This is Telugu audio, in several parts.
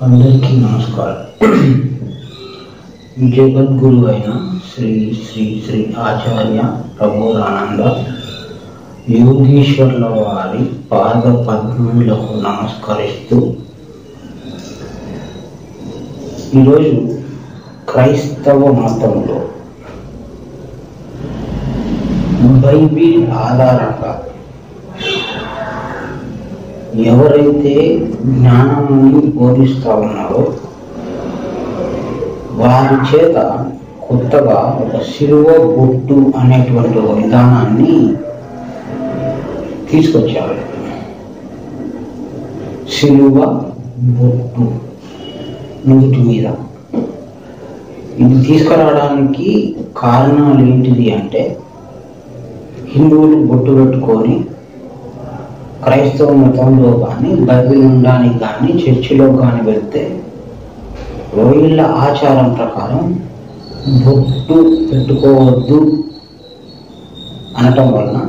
అందరికీ నమస్కారం. జగద్గురు అయిన శ్రీ శ్రీ శ్రీ ఆచార్య ప్రబోధానంద యోగీశ్వర్ల వారి పాద పద్మములకు నమస్కరిస్తూ ఈరోజు క్రైస్తవ మతంలో బైబిల్ ఆధారంగా ఎవరైతే జ్ఞానాన్ని బోధిస్తూ ఉన్నారో వారి చేత కొత్తగా ఒక శిలువ బొట్టు అనేటువంటి ఒక విధానాన్ని తీసుకొచ్చారు. శిలువ బొట్టు నుదుటి మీద ఇది తీసుకురావడానికి కారణాలు ఏంటిది అంటే, హిందువులు బొట్టు పెట్టుకొని క్రైస్తవ మతంలో కానీ బైబిల్ ఉండడానికి కానీ చర్చిలో కానీ వెళ్తే వీళ్ళ ఆచారం ప్రకారం బొట్టు పెట్టుకోవద్దు అనటం వలన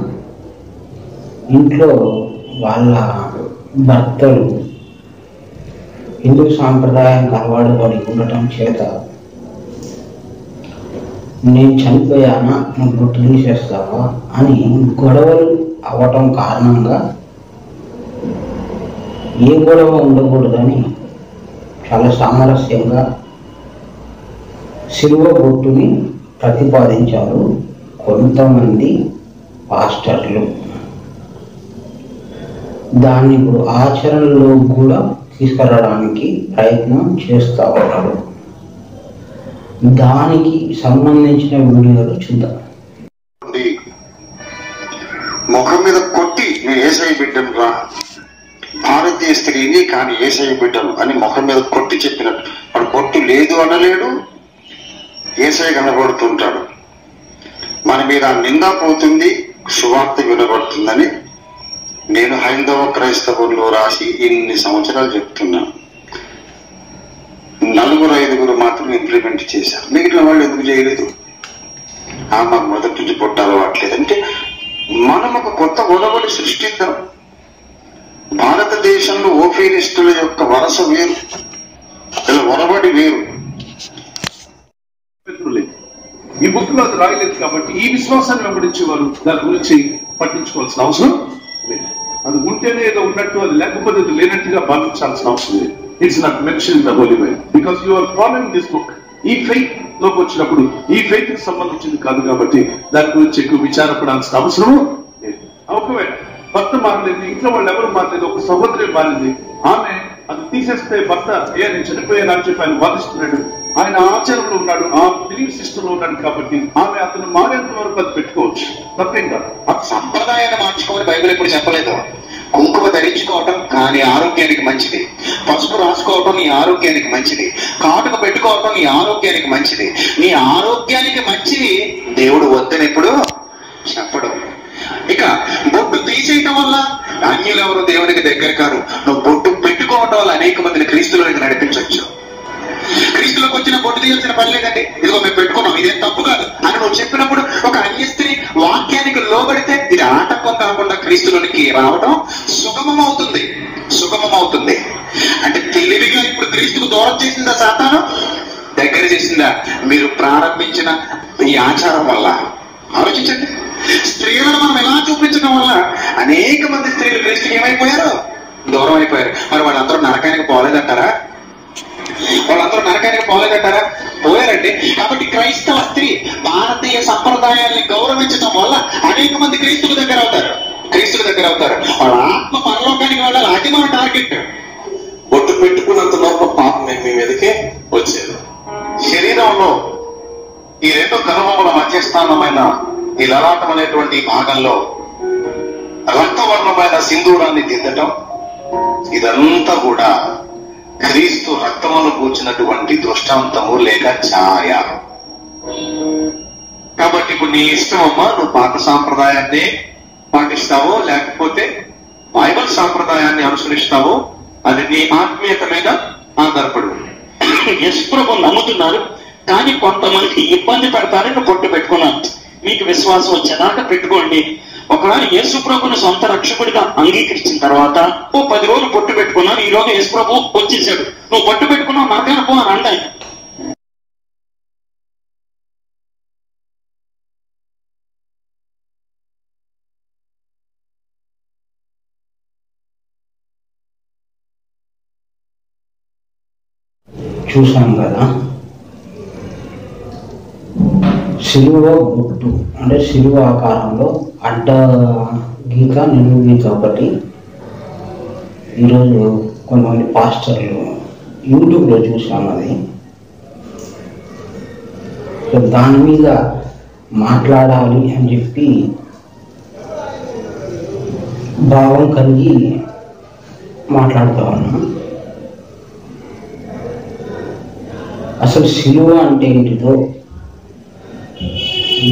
ఇంట్లో వాళ్ళ భర్తలు హిందూ సాంప్రదాయానికి అలవాటు పడి ఉండటం చేత నేను చనిపోయానా నువ్వు బొట్టు తీసేస్తావా అని గొడవలు అవ్వటం కారణంగా ఏ గొడవ ఉండకూడదని చాలా సామరస్యంగా శిలువ బొట్టుని ప్రతిపాదించారు కొంతమంది పాస్టర్లు. దాన్ని ఇప్పుడు ఆచరణలో కూడా తీసుకురావడానికి ప్రయత్నం చేస్తూ ఉన్నారు. దానికి సంబంధించిన వీడియోలు చూద్దాం. ముఖం మీద కొట్టి నేను యేసయ్య బిడ్డను రా, భారతీయ స్త్రీని కానీ యేసయ్య బిడ్డను అని ముఖం మీద కొట్టి చెప్పినట్టు. వాడు బొట్టు లేదు అనలేడు, యేసయ్య కనబడుతుంటాడు. మన మీద నిందా పోతుంది, సువార్త వినబడుతుందని నేను హైందవ క్రైస్తవుల్లో రాసి ఇన్ని సంవత్సరాలు చెప్తున్నాను. 4-5 మాత్రం ఇంప్లిమెంట్ చేశారు, మిగిలిన వాళ్ళు ఎందుకు చేయలేదు? మాకు మొదటి నుంచి పొట్ట అలవాట్లేదు అంటే మనం ఒక కొత్త ఒడవడి సృష్టిద్దాం. భారతదేశంలో ఓఫీనిస్టుల యొక్క వరస వేరు, ఇలా ఒరబడి వేరు. ఈ బుక్ లో అది రాయలేదు కాబట్టి ఈ విశ్వాసాన్ని వెంబడించే వారు దాని గురించి పట్టించుకోవాల్సిన అవసరం లేదు. అది ఉంటేనే ఏదో ఉన్నట్టు, అది లేకపోతే అది లేనట్టుగా భావించాల్సిన అవసరం లేదు. It's not mention in the holy Bible because you are following this book. ఈ ఫెయిత్ లోకి వచ్చినప్పుడు ఈ ఫెయిత్ కి సంబంధించింది కాదు కాబట్టి దాని గురించి ఎక్కువ విచారపడాల్సిన అవసరం లేదు. ఒకవేళ భర్త మారలేదు, ఇంట్లో వాళ్ళు ఎవరు మారలేదు, ఒక సహోదరి మారింది, ఆమె అది తీసేస్తే భర్త నేను చనిపోయాను అని చెప్పి ఆయన వాదిస్తున్నాడు. ఆయన ఆచారంలో ఉన్నాడు, ఆ బిలీఫ్ సిస్టమ్ లో ఉన్నాడు కాబట్టి ఆమె అతను మారేంత వరకు అది పెట్టుకోవచ్చు, తప్పేం కాదు. ఆ సంప్రదాయాన్ని మార్చుకోమని బైబిల్ ఎప్పుడు చెప్పలేదు. కుంకుమ ధరించుకోవటం కానీ ఆరోగ్యానికి మంచిది, పసుపు రాసుకోవటం నీ ఆరోగ్యానికి మంచిది, కాటుక పెట్టుకోవటం నీ ఆరోగ్యానికి మంచిది. నీ ఆరోగ్యానికి మంచిది దేవుడు వద్దని ఎప్పుడు చెప్పడం. ఇక బొట్టు తీసేయటం వల్ల అన్యులు ఎవరు దేవునికి దగ్గర కారు. నువ్వు బొట్టు పెట్టుకోవటం వల్ల అనేక మందిని క్రీస్తులోకి నడిపించవచ్చు. క్రీస్తులోకి వచ్చిన బొట్టు తీయాల్సిన పని లేదండి, ఇదిగో మేము పెట్టుకున్నాం, ఇదేం తప్పు కాదు అని నువ్వు చెప్పినప్పుడు ఒక అన్య స్త్రీ వాక్యానికి లోబడితే ఇది ఆటంకం కాకుండా క్రీస్తులోనికి రావడం సుగమమవుతుంది. అంటే తెలివిగా ఇప్పుడు క్రీస్తుకు దూరం చేసిందా సాతాను, దగ్గర చేసిందా మీరు ప్రారంభించిన ఈ ఆచారం వల్ల? ఆలోచించండి. స్త్రీలను మనం ఎలా చూపించడం వల్ల అనేక మంది స్త్రీలు క్రీస్తుకి ఏమైపోయారు? దూరం అయిపోయారు. మరి వాళ్ళందరూ నరకానికి పోలేదంటారా? పోయారండి. కాబట్టి క్రైస్తవ స్త్రీ భారతీయ సంప్రదాయాల్ని గౌరవించడం వల్ల అనేక మంది క్రీస్తుల దగ్గర అవుతారు. వాళ్ళ ఆత్మ పరలోకానికి వెళ్ళాలి, అది మన టార్గెట్. బొట్టు పెట్టుకున్నంత లోపల పాపం మీ మీదకే వచ్చేది. శరీరంలో ఈ 2 కనుబొమ్మల మధ్యస్థానమైన ఈ లలాటం అనేటువంటి భాగంలో రక్తవర్ణమైన సింధూరాన్ని దిద్దటం, ఇదంతా కూడా క్రీస్తు రక్తమును కూర్చున్నటువంటి దృష్టాంతము లేక ఛాయ. కాబట్టి ఇప్పుడు నీ ఇష్టం అమ్మా, నువ్వు పాత సాంప్రదాయాన్ని పాటిస్తావో లేకపోతే బైబిల్ సాంప్రదాయాన్ని అనుసరిస్తావో అది నీ ఆత్మీయత మీద ఆధారపడి ఉంది. యేసు ప్రభు నమ్ముతున్నారు కానీ కొంతమంది ఇబ్బంది పెడతారని బొట్టు పెట్టుకున్నాను. మీకు విశ్వాసం వచ్చేదాకా పెట్టుకోండి, ఒకవేళ యేసు ప్రభుని సొంత రక్షకుడిగా అంగీకరించిన తర్వాత ఓ 10 రోజులు పొట్టు పెట్టుకున్నాను, ఈ రోజు యేసు ప్రభు వచ్చేసాడు, నువ్వు పొట్టు పెట్టుకున్నావు నరకాన పో అని అంటాయి. చూసాం కదా, సిలువ గుట్టు అంటే సిలువ ఆకారంలో అడ్డ గీత నిలువు గీత ఒకటి ఈరోజు కొంతమంది పాస్టర్లు యూట్యూబ్లో చూసాం. అది దాని మీద మాట్లాడాలి అని చెప్పి భావం కలిగి మాట్లాడుతూ ఉన్నాం. అసలు సిలువ అంటే ఏంటిదో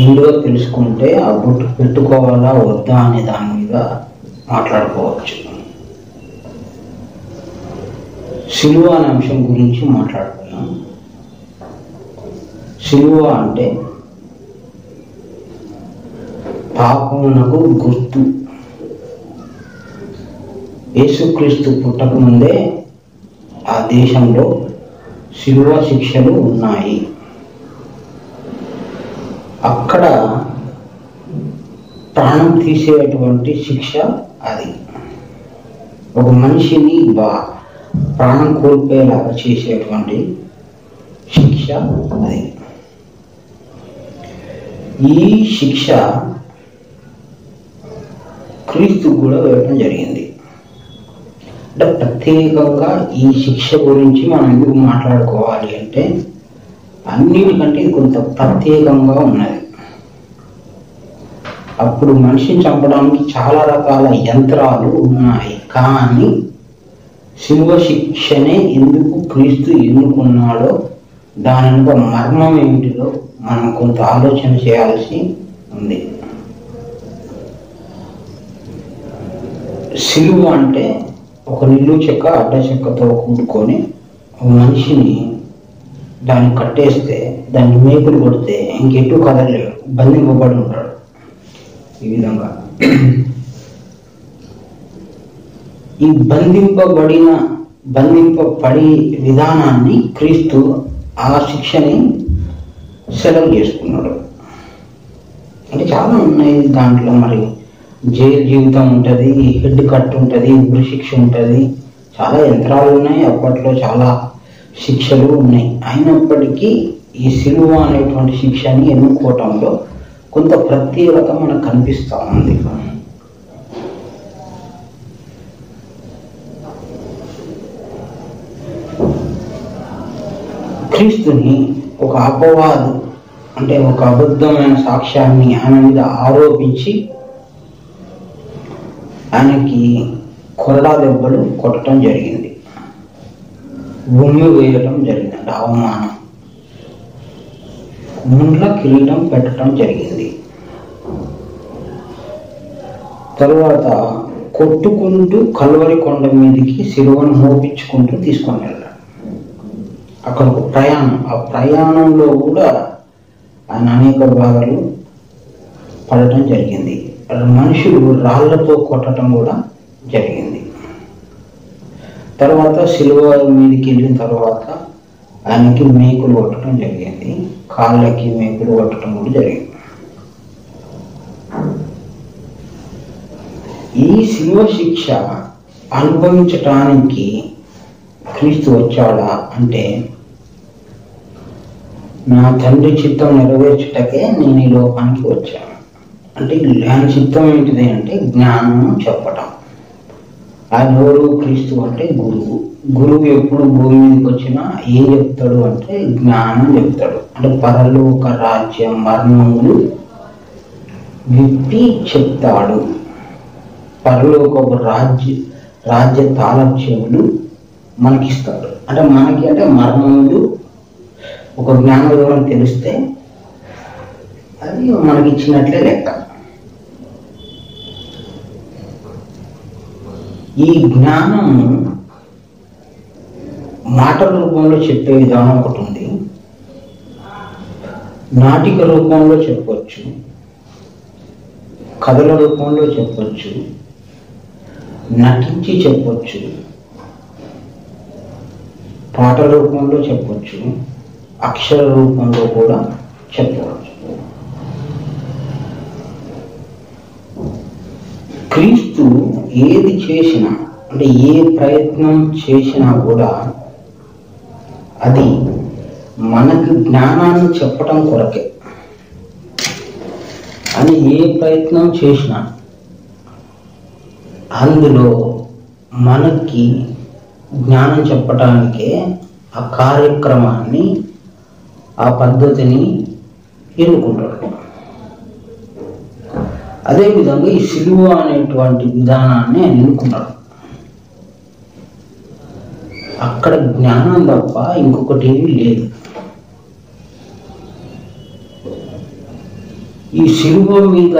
ముందుగా తెలుసుకుంటే ఆ గుట్టు పెట్టుకోవాలా వద్దా అనే దాని మీద మాట్లాడుకోవచ్చు. సిలువ అనే అంశం గురించి మాట్లాడుకున్నాం. సిలువ అంటే పాపమునకు గుర్తు. యేసుక్రీస్తు పుట్టక ముందే ఆ దేశంలో సిలువ శిక్షలు ఉన్నాయి. అక్కడ ప్రాణం తీసేటువంటి శిక్ష అది. ఒక మనిషిని ప్రాణం కోల్పోయేలాగా చేసేటువంటి శిక్ష అది. ఈ శిక్ష క్రీస్తు కూడా వేయడం జరిగింది. అంటే ప్రత్యేకంగా ఈ శిక్ష గురించి మనం ఎందుకు మాట్లాడుకోవాలి అంటే అన్నిటికంటే కొంత ప్రత్యేకంగా ఉన్నది. అప్పుడు మనిషిని చంపడానికి చాలా రకాల యంత్రాలు ఉన్నాయి, కానీ శిలువ శిక్షనే ఎందుకు క్రీస్తు ఎన్నుకున్నాడో దాని యొక్క మర్మం ఏమిటిదో మనం కొంత ఆలోచన చేయాల్సి ఉంది. శిలువ అంటే ఒక నిలువు చెక్క అడ్డ చెక్కతో కూడుకొని ఒక మనిషిని దాన్ని కట్టేస్తే దాన్ని మేకులు కొడితే ఇంకెటు కదలలేడు, బంధింపబడి ఉంటాడు. ఈ విధంగా ఈ బంధింపబడి విధానాన్ని క్రీస్తు ఆ శిక్షని సెలవు చేసుకున్నాడు. అంటే చాలా ఉన్నాయి దాంట్లో. మరి జైలు జీవితం ఉంటుంది, హెడ్ కట్ ఉంటుంది, ఉరి శిక్ష ఉంటుంది, చాలా యంత్రాలు ఉన్నాయి. అప్పట్లో చాలా శిక్షలు ఉన్నాయి. అయినప్పటికీ ఈ సిలువ అనేటువంటి శిక్షని ఎన్నుకోవటంలో కొంత ప్రత్యేకత మనకు కనిపిస్తూ ఉంది. క్రీస్తుని ఒక అపవాదు అంటే ఒక అబద్ధమైన సాక్ష్యాన్ని ఆయన మీద ఆరోపించి ఆయనకి కొరడా దెబ్బలు కొట్టడం జరిగింది, ఉమ్మి వేయటం జరిగింది, అంటే అవమానం, ముండ్ల కిరీటం పెట్టడం జరిగింది. తరువాత కొట్టుకుంటూ కల్వరి కొండ మీదకి సిలువను మోపించుకుంటూ తీసుకొని వెళ్ళాడు. అక్కడ ఒక ప్రయాణం, ఆ ప్రయాణంలో కూడా ఆయన అనేక బాధలు పడటం జరిగింది. మనుషులు రాళ్లతో కొట్టడం కూడా జరిగింది. తర్వాత సిలువ మీదకి వెళ్ళిన తర్వాత ఆయనకి మేకులు కొట్టడం జరిగింది, కాళ్ళకి మేకులు కొట్టడం కూడా జరిగింది. ఈ సిలువ శిక్ష అనుభవించటానికి క్రీస్తు వచ్చాడా అంటే నా తండ్రి చిత్తం నెరవేర్చుటకే నేను ఈ లోకానికి వచ్చాను. అంటే ఆయన చిత్తం ఏంటిది అంటే జ్ఞానం చెప్పటం. ఆయన ఎవరు? క్రీస్తు అంటే గురువు. గురువు ఎప్పుడు భూమి మీదకి వచ్చినా ఏం చెప్తాడు అంటే జ్ఞానం చెప్తాడు. అంటే పరలోక రాజ్య మర్మములు విప్పి చెప్తాడు. పరలోక రాజ్య తాళచెవులు మనకిస్తాడు. అంటే మనకి అంటే మర్మములు ఒక జ్ఞాన వివరం తెలిస్తే అది మనకి ఇచ్చినట్లే లెక్క. ఈ జ్ఞానము మాటల రూపంలో చెప్పే విధానం ఒకటి ఉంది, నాటిక రూపంలో చెప్పవచ్చు, కథల రూపంలో చెప్పొచ్చు, నటించి చెప్పొచ్చు, పాటల రూపంలో చెప్పొచ్చు, అక్షర రూపంలో కూడా చెప్పవచ్చు. క్రీస్తు ఏది చేసినా, అంటే ఏ ప్రయత్నం చేసినా కూడా అది మనకి జ్ఞానాన్ని చెప్పటం కొరకే. అని ఏ ప్రయత్నం చేసినా అందులో మనకి జ్ఞానం చెప్పటానికే ఆ కార్యక్రమాన్ని, ఆ పద్ధతిని ఎన్నుకుంటాడు. అదేవిధంగా ఈ సిలువ అనేటువంటి విధానాన్ని ఆయన ఎన్నుకున్నాడు. అక్కడ జ్ఞానం తప్ప ఇంకొకటి ఏమీ లేదు. ఈ సిలువ మీద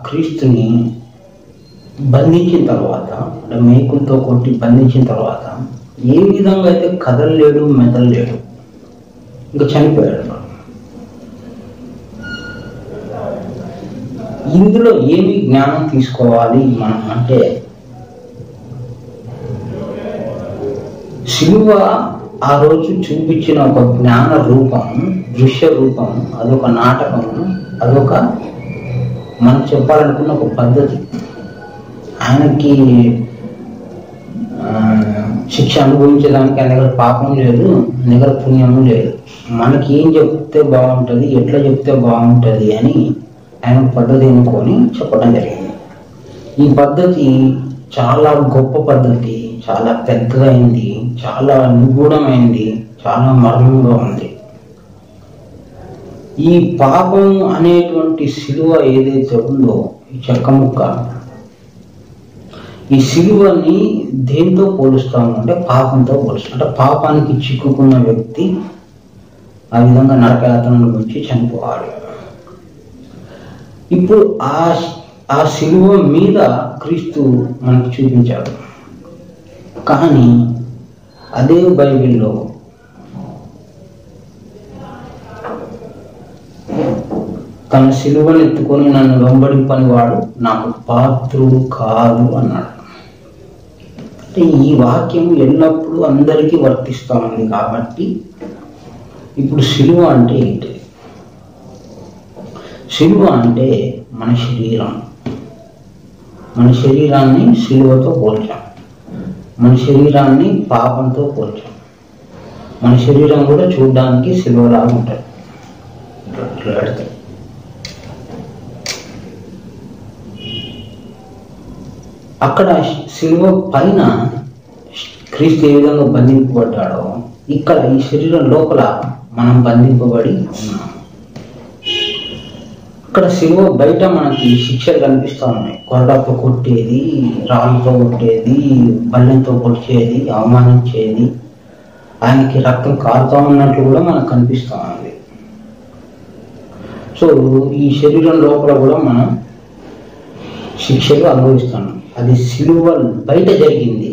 క్రీస్తుని బంధించిన తర్వాత, అంటే మేకులతో కొట్టి బంధించిన తర్వాత ఏ విధంగా అయితే కదలలేడు, మెదలలేడు, ఇంకా చనిపోయాడు. ఇందులో ఏమి జ్ఞానం తీసుకోవాలి మనం అంటే, సిలువ ఆ రోజు చూపించిన ఒక జ్ఞాన రూపం, దృశ్య రూపం, అదొక నాటకం, అదొక మనం చెప్పాలనుకున్న ఒక పద్ధతి. ఆయనకి శిక్ష అనుభవించడానికి ఆయన దగ్గర పాపం లేదు, ఆయన దగ్గర పుణ్యము లేదు. మనకి ఏం చెప్తే బాగుంటుంది, ఎట్లా చెప్తే బాగుంటుంది అని ఆయన పద్ధతి ఎన్నుకొని చెప్పడం జరిగింది. ఈ పద్ధతి చాలా గొప్ప పద్ధతి, చాలా పెద్దదైంది, చాలా నిగూఢమైంది, చాలా మర్మంగా ఉంది. ఈ పాపం అనేటువంటి సిలువ ఏదైతే ఉందో, ఈ చెక్క ముక్క, ఈ సిలువని దేంతో పోలుస్తాము అంటే పాపంతో పోలుస్తాం. అంటే పాపానికి చిక్కుకున్న వ్యక్తి ఆ విధంగా నరకయాతన గురించి చనిపోవాలి. ఇప్పుడు ఆ సిలువ మీద క్రీస్తు మనకు చూపించాడు. కానీ అదే బైబిల్లో తన సిలువను ఎత్తుకొని నన్ను వెంబడింపని వాడు నాకు పాత్రుడు కాదు అన్నాడు. అంటే ఈ వాక్యం ఎల్లప్పుడూ అందరికీ వర్తిస్తూ ఉంది. కాబట్టి ఇప్పుడు సిలువ అంటే ఏంటి? సిలువ అంటే మన శరీరం. మన శరీరాన్ని సిలువతో పోల్చాం, మన శరీరాన్ని పాపంతో పోల్చాం. మన శరీరం కూడా చూడడానికి సిలువలాగా ఉంటుంది. అక్కడ సిలువ పైన క్రీస్తు ఏ విధంగా బంధింపబడ్డాడో, ఇక్కడ ఈ శరీరం లోపల మనం బంధింపబడి ఉన్నాం. ఇక్కడ సిలువ బయట మనకి శిక్షలు కనిపిస్తూ ఉన్నాయి. కొరడాతో కొట్టేది, రాళ్ళతో కొట్టేది, బల్లెంతో కొట్టేది, అవమానించేది, ఆయనకి రక్తం కారుతా ఉన్నట్లు కూడా మనకు కనిపిస్తూ ఉంది. సో ఈ శరీరం లోపల కూడా మనం శిక్షలు అనుభవిస్తున్నాం. అది సిలువ బయట జరిగింది,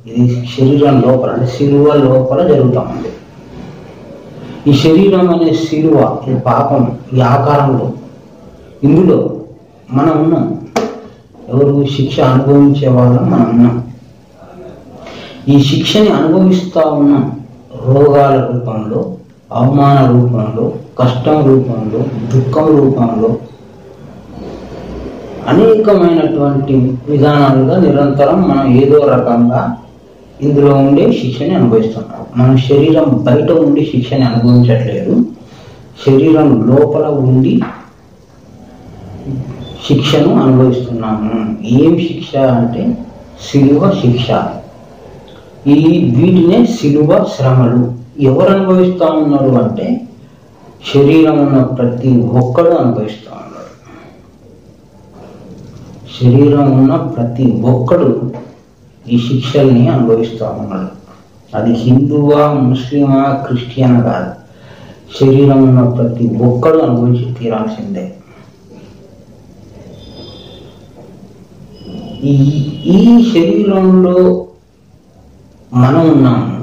ఇది శరీరం లోపల, అంటే సిలువ లోపల జరుగుతూ ఉంది. ఈ శరీరం అనే సిలువ, ఈ పాపం, ఈ ఆకారంలో, ఇందులో మనం ఉన్నాం. ఎవరు? శిక్ష అనుభవించే వాళ్ళం మనం ఉన్నాం. ఈ శిక్షని అనుభవిస్తూ ఉన్నాం. రోగాల రూపంలో, అవమాన రూపంలో, కష్టం రూపంలో, దుఃఖం రూపంలో, అనేకమైనటువంటి విధానాలుగా నిరంతరం మనం ఏదో రకంగా ఇందులో ఉండే శిక్షని అనుభవిస్తున్నాం. మన శరీరం బయట ఉండి శిక్షని అనుభవించట్లేదు, శరీరం లోపల ఉండి శిక్షను అనుభవిస్తున్నాము. ఏం శిక్ష అంటే సిలువ శిక్ష. వీటినే సిలువ శ్రమలు. ఎవరు అనుభవిస్తూ ఉన్నారు అంటే శరీరం ఉన్న ప్రతి ఒక్కడు అనుభవిస్తూ ఉన్నారు. శరీరం ఉన్న ప్రతి ఒక్కడు ఈ శిక్షల్ని అనుభవిస్తూ ఉన్నాడు. అది హిందువా, ముస్లిమా, క్రిస్టియన్ కాదు, శరీరం ఉన్న ప్రతి ఒక్కడు అనుభవించి తీరాల్సిందే. ఈ శరీరంలో మనం ఉన్నాము,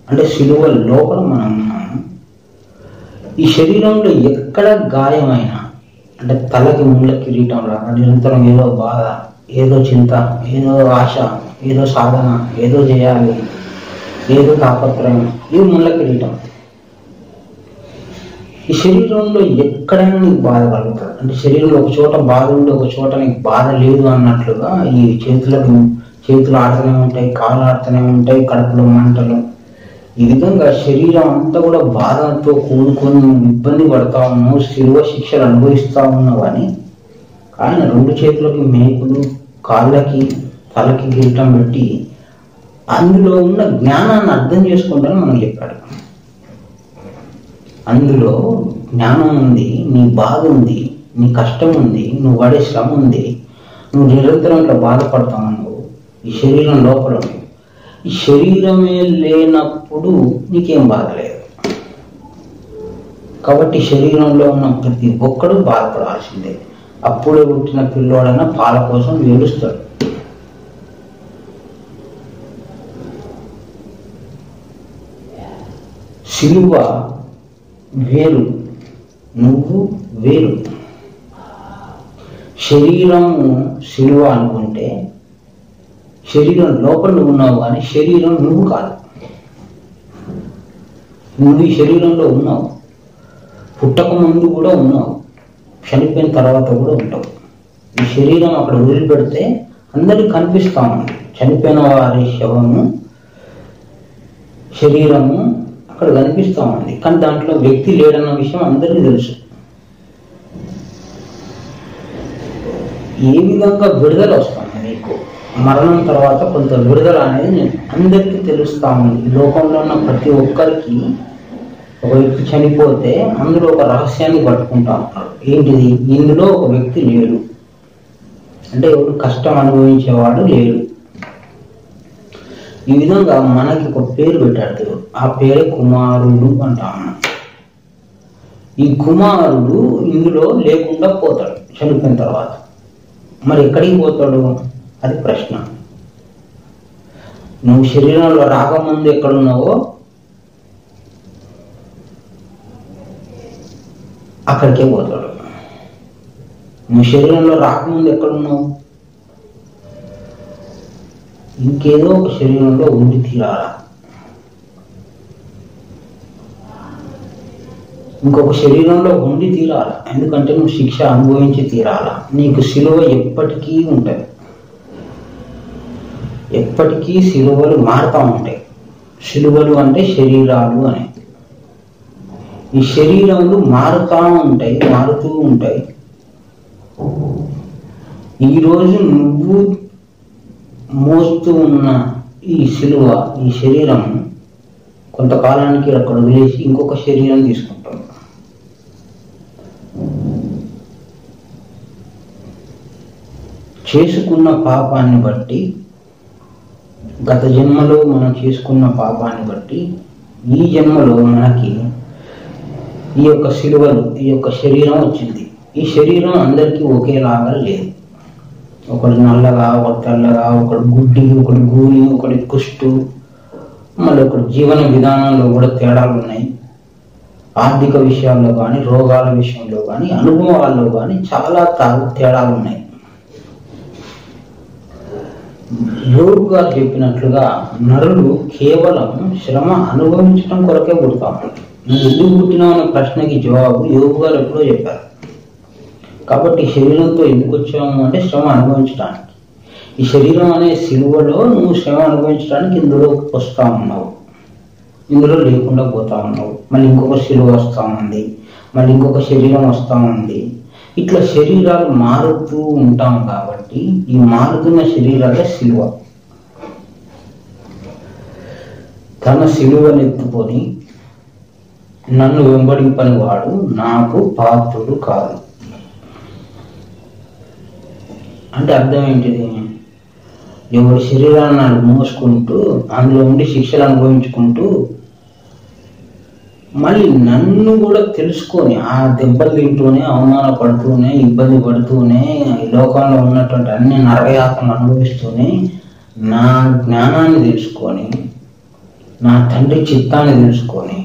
అంటే సిలువ లోపల మనం ఉన్నాము. ఈ శరీరంలో ఎక్కడ గాయమైనా, అంటే తలకి ముళ్ళ కిరీటం లాగా నిరంతరం ఏదో బాధ, ఏదో చింత, ఏదో ఆశ, ఏదో సాధన, ఏదో చేయాలి, ఏదో తాపత్రయం, ఇది ముళ్ళ కిరీటం. ఈ శరీరంలో ఎక్కడైనా నీకు బాధ కలుగుతుంది. అంటే శరీరంలో ఒక చోట బాధ ఉండి ఒక చోట నీకు బాధ లేదు అన్నట్లుగా ఈ చేతులు ఆడుతూనే ఉంటాయి, కాళ్ళు ఆడుతూనే ఉంటాయి, కడుపులో మంటలు. ఈ విధంగా శరీరం అంతా కూడా బాధతో కూడుకొని ఇబ్బంది పడతా ఉన్నావు, శిలువ శిక్షలు అనుభవిస్తూ ఉన్నావు అని ఆయన 2 చేతులకి మేకులు, కాళ్ళకి తలకి కిరీటం పెట్టి అందులో ఉన్న జ్ఞానాన్ని అర్థం చేసుకుంటానని మనకు చెప్పాడు. అందులో జ్ఞానం ఉంది, నీ బాధ ఉంది, నీ కష్టం ఉంది, నువ్వు పడే శ్రమ ఉంది, నువ్వు నిరంతరం ఇట్లా బాధపడతా ఉన్నావు. ఈ శరీరం లోపల ఈ శరీరమే లేనప్పుడు నీకేం బాధ లేదు. కాబట్టి శరీరంలో ఉన్న ప్రతి ఒక్కడు బాధపడాల్సిందే. అప్పుడే పుట్టిన పిల్లోడైనా పాల కోసం ఏడుస్తాడు. సిలువ వేరు, నువ్వు వేరు. శరీరము సిలువ అనుకుంటే శరీరం లోపల నువ్వు ఉన్నావు, కానీ శరీరం నువ్వు కాదు. నువ్వు ఈ శరీరంలో ఉన్నావు, పుట్టక ముందు కూడా ఉన్నావు, చనిపోయిన తర్వాత కూడా ఉంటావు. ఈ శరీరం అక్కడ వదిలిపెడితే అందరికి కనిపిస్తా ఉంది. చనిపోయిన వారి శవము, శరీరము అక్కడ కనిపిస్తూ ఉంది, కానీ దాంట్లో వ్యక్తి లేడన్న విషయం అందరికీ తెలుసు. ఏ విధంగా విడుదల వస్తుంది నీకు మరణం తర్వాత, కొంత విడుదల అనేది అందరికీ తెలుస్తూ ఉంది. ఈ లోకంలో ఉన్న ప్రతి ఒక్కరికి ఒక వ్యక్తి చనిపోతే అందులో ఒక రహస్యాన్ని పట్టుకుంటా ఉంటారు. ఏంటిది? ఇందులో ఒక వ్యక్తి లేడు, అంటే ఎవరు కష్టం అనుభవించేవాడు లేడు. ఈ విధంగా మనకి ఒక పేరు పెట్టాడు దేవుడు. ఆ పేరే కుమారుడు అంటాము. ఈ కుమారుడు ఇందులో లేకుండా పోతాడు చనిపోయిన తర్వాత. మరి ఎక్కడికి పోతాడు? అది ప్రశ్న. నువ్వు శరీరంలో రాకముందు ఎక్కడున్నావో అక్కడికే పోతాడు. నువ్వు శరీరంలో రాకముందు ఎక్కడున్నావు? ఇంకేదో ఒక శరీరంలో ఉండి తీరాలా, ఇంకొక శరీరంలో ఉండి తీరాలా. ఎందుకంటే నువ్వు శిక్ష అనుభవించి తీరాలా. నీకు సిలువ ఎప్పటికీ ఉంటుంది, ఎప్పటికీ సిలువలు మారుతూ ఉంటాయి. సిలువలు అంటే శరీరాలు అని. ఈ శరీరాలు మారుతూ ఉంటాయి, మారుతూ ఉంటాయి. ఈరోజు నువ్వు మోస్తూ ఉన్న ఈ సిలువ, ఈ శరీరం కొంతకాలానికి అక్కడ వదిలేసి ఇంకొక శరీరం తీసుకుంటాం. చేసుకున్న పాపాన్ని బట్టి, గత జన్మలో మనం చేసుకున్న పాపాన్ని బట్టి ఈ జన్మలో మనకి ఈ యొక్క సిలువలు, ఈ యొక్క శరీరం వచ్చింది. ఈ శరీరం అందరికీ ఒకేలాగా లేదు. ఒకడు నల్లగా, ఒకడు తెల్లగా, ఒకడు గుడ్డి, ఒకడు గూని, ఒకటి కుష్టు, మళ్ళీ ఒకటి జీవన విధానంలో కూడా తేడాలు ఉన్నాయి. ఆర్థిక విషయాల్లో కానీ, రోగాల విషయంలో కానీ, అనుభవాల్లో కానీ చాలా తేడాలు ఉన్నాయి. యోగు గారు చెప్పినట్లుగా నరులు కేవలం శ్రమ అనుభవించడం కొరకే పుడతాము. నువ్వు ఎందుకు పుట్టినావు అనే ప్రశ్నకి జవాబు యోగు గారు ఎప్పుడో చెప్పారు. కాబట్టి శరీరంతో ఎందుకు వచ్చాము అంటే శ్రమ అనుభవించడానికి. ఈ శరీరం అనే సిలువలో నువ్వు శ్రమ అనుభవించడానికి ఇందులో వస్తా ఉన్నావు, ఇందులో లేకుండా పోతా ఉన్నావు. మళ్ళీ ఇంకొక సిలువ వస్తూ ఉంది, మళ్ళీ ఇంకొక శరీరం వస్తూ ఉంది. ఇట్లా శరీరాలు మారుతూ ఉంటాం. కాబట్టి ఈ మారుతున్న శరీరాలే సిలువ. తన సిలువనెత్తుకొని నన్ను వెంబడింపని వాడు నాకు పాత్రుడు కాదు. అంటే అర్థం ఏంటిది? ఎవరి శరీరాన్ని నాడు మోసుకుంటూ అందులో ఉండి శిక్షలు అనుభవించుకుంటూ మళ్ళీ నన్ను కూడా తెలుసుకొని ఆ దెబ్బలు తింటూనే, అవమానపడుతూనే, ఇబ్బంది పడుతూనే, ఈ లోకంలో ఉన్నటువంటి అన్ని నరకయాతనలు అనుభవిస్తూనే నా జ్ఞానాన్ని తెలుసుకొని, నా తండ్రి చిత్తాన్ని తెలుసుకొని,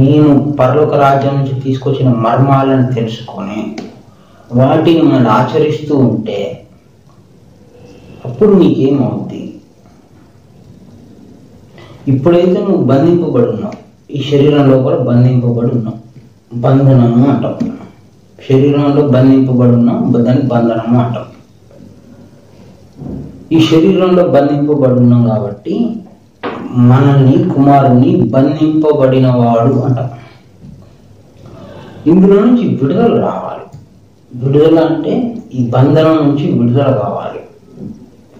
నేను పరలోక రాజ్యం నుంచి తీసుకొచ్చిన మర్మాలను తెలుసుకొని వాటిని మనం ఆచరిస్తూ ఉంటే అప్పుడు నీకేమవుద్ది? ఇప్పుడైతే నువ్వు బంధింపబడి ఉన్నావు, ఈ శరీరంలో కూడా బంధింపబడి ఉన్నావు, బంధనము అంటాం. శరీరంలో బంధింపబడి ఉన్నాం, దాన్ని బంధనము అంటాం. ఈ శరీరంలో బంధింపబడి ఉన్నాం కాబట్టి మనల్ని కుమారుని బంధింపబడిన వాడు అంటాం. ఇందులో నుంచి విడుదల రావాలి. విడుదల అంటే ఈ బంధనం నుంచి విడుదల కావాలి,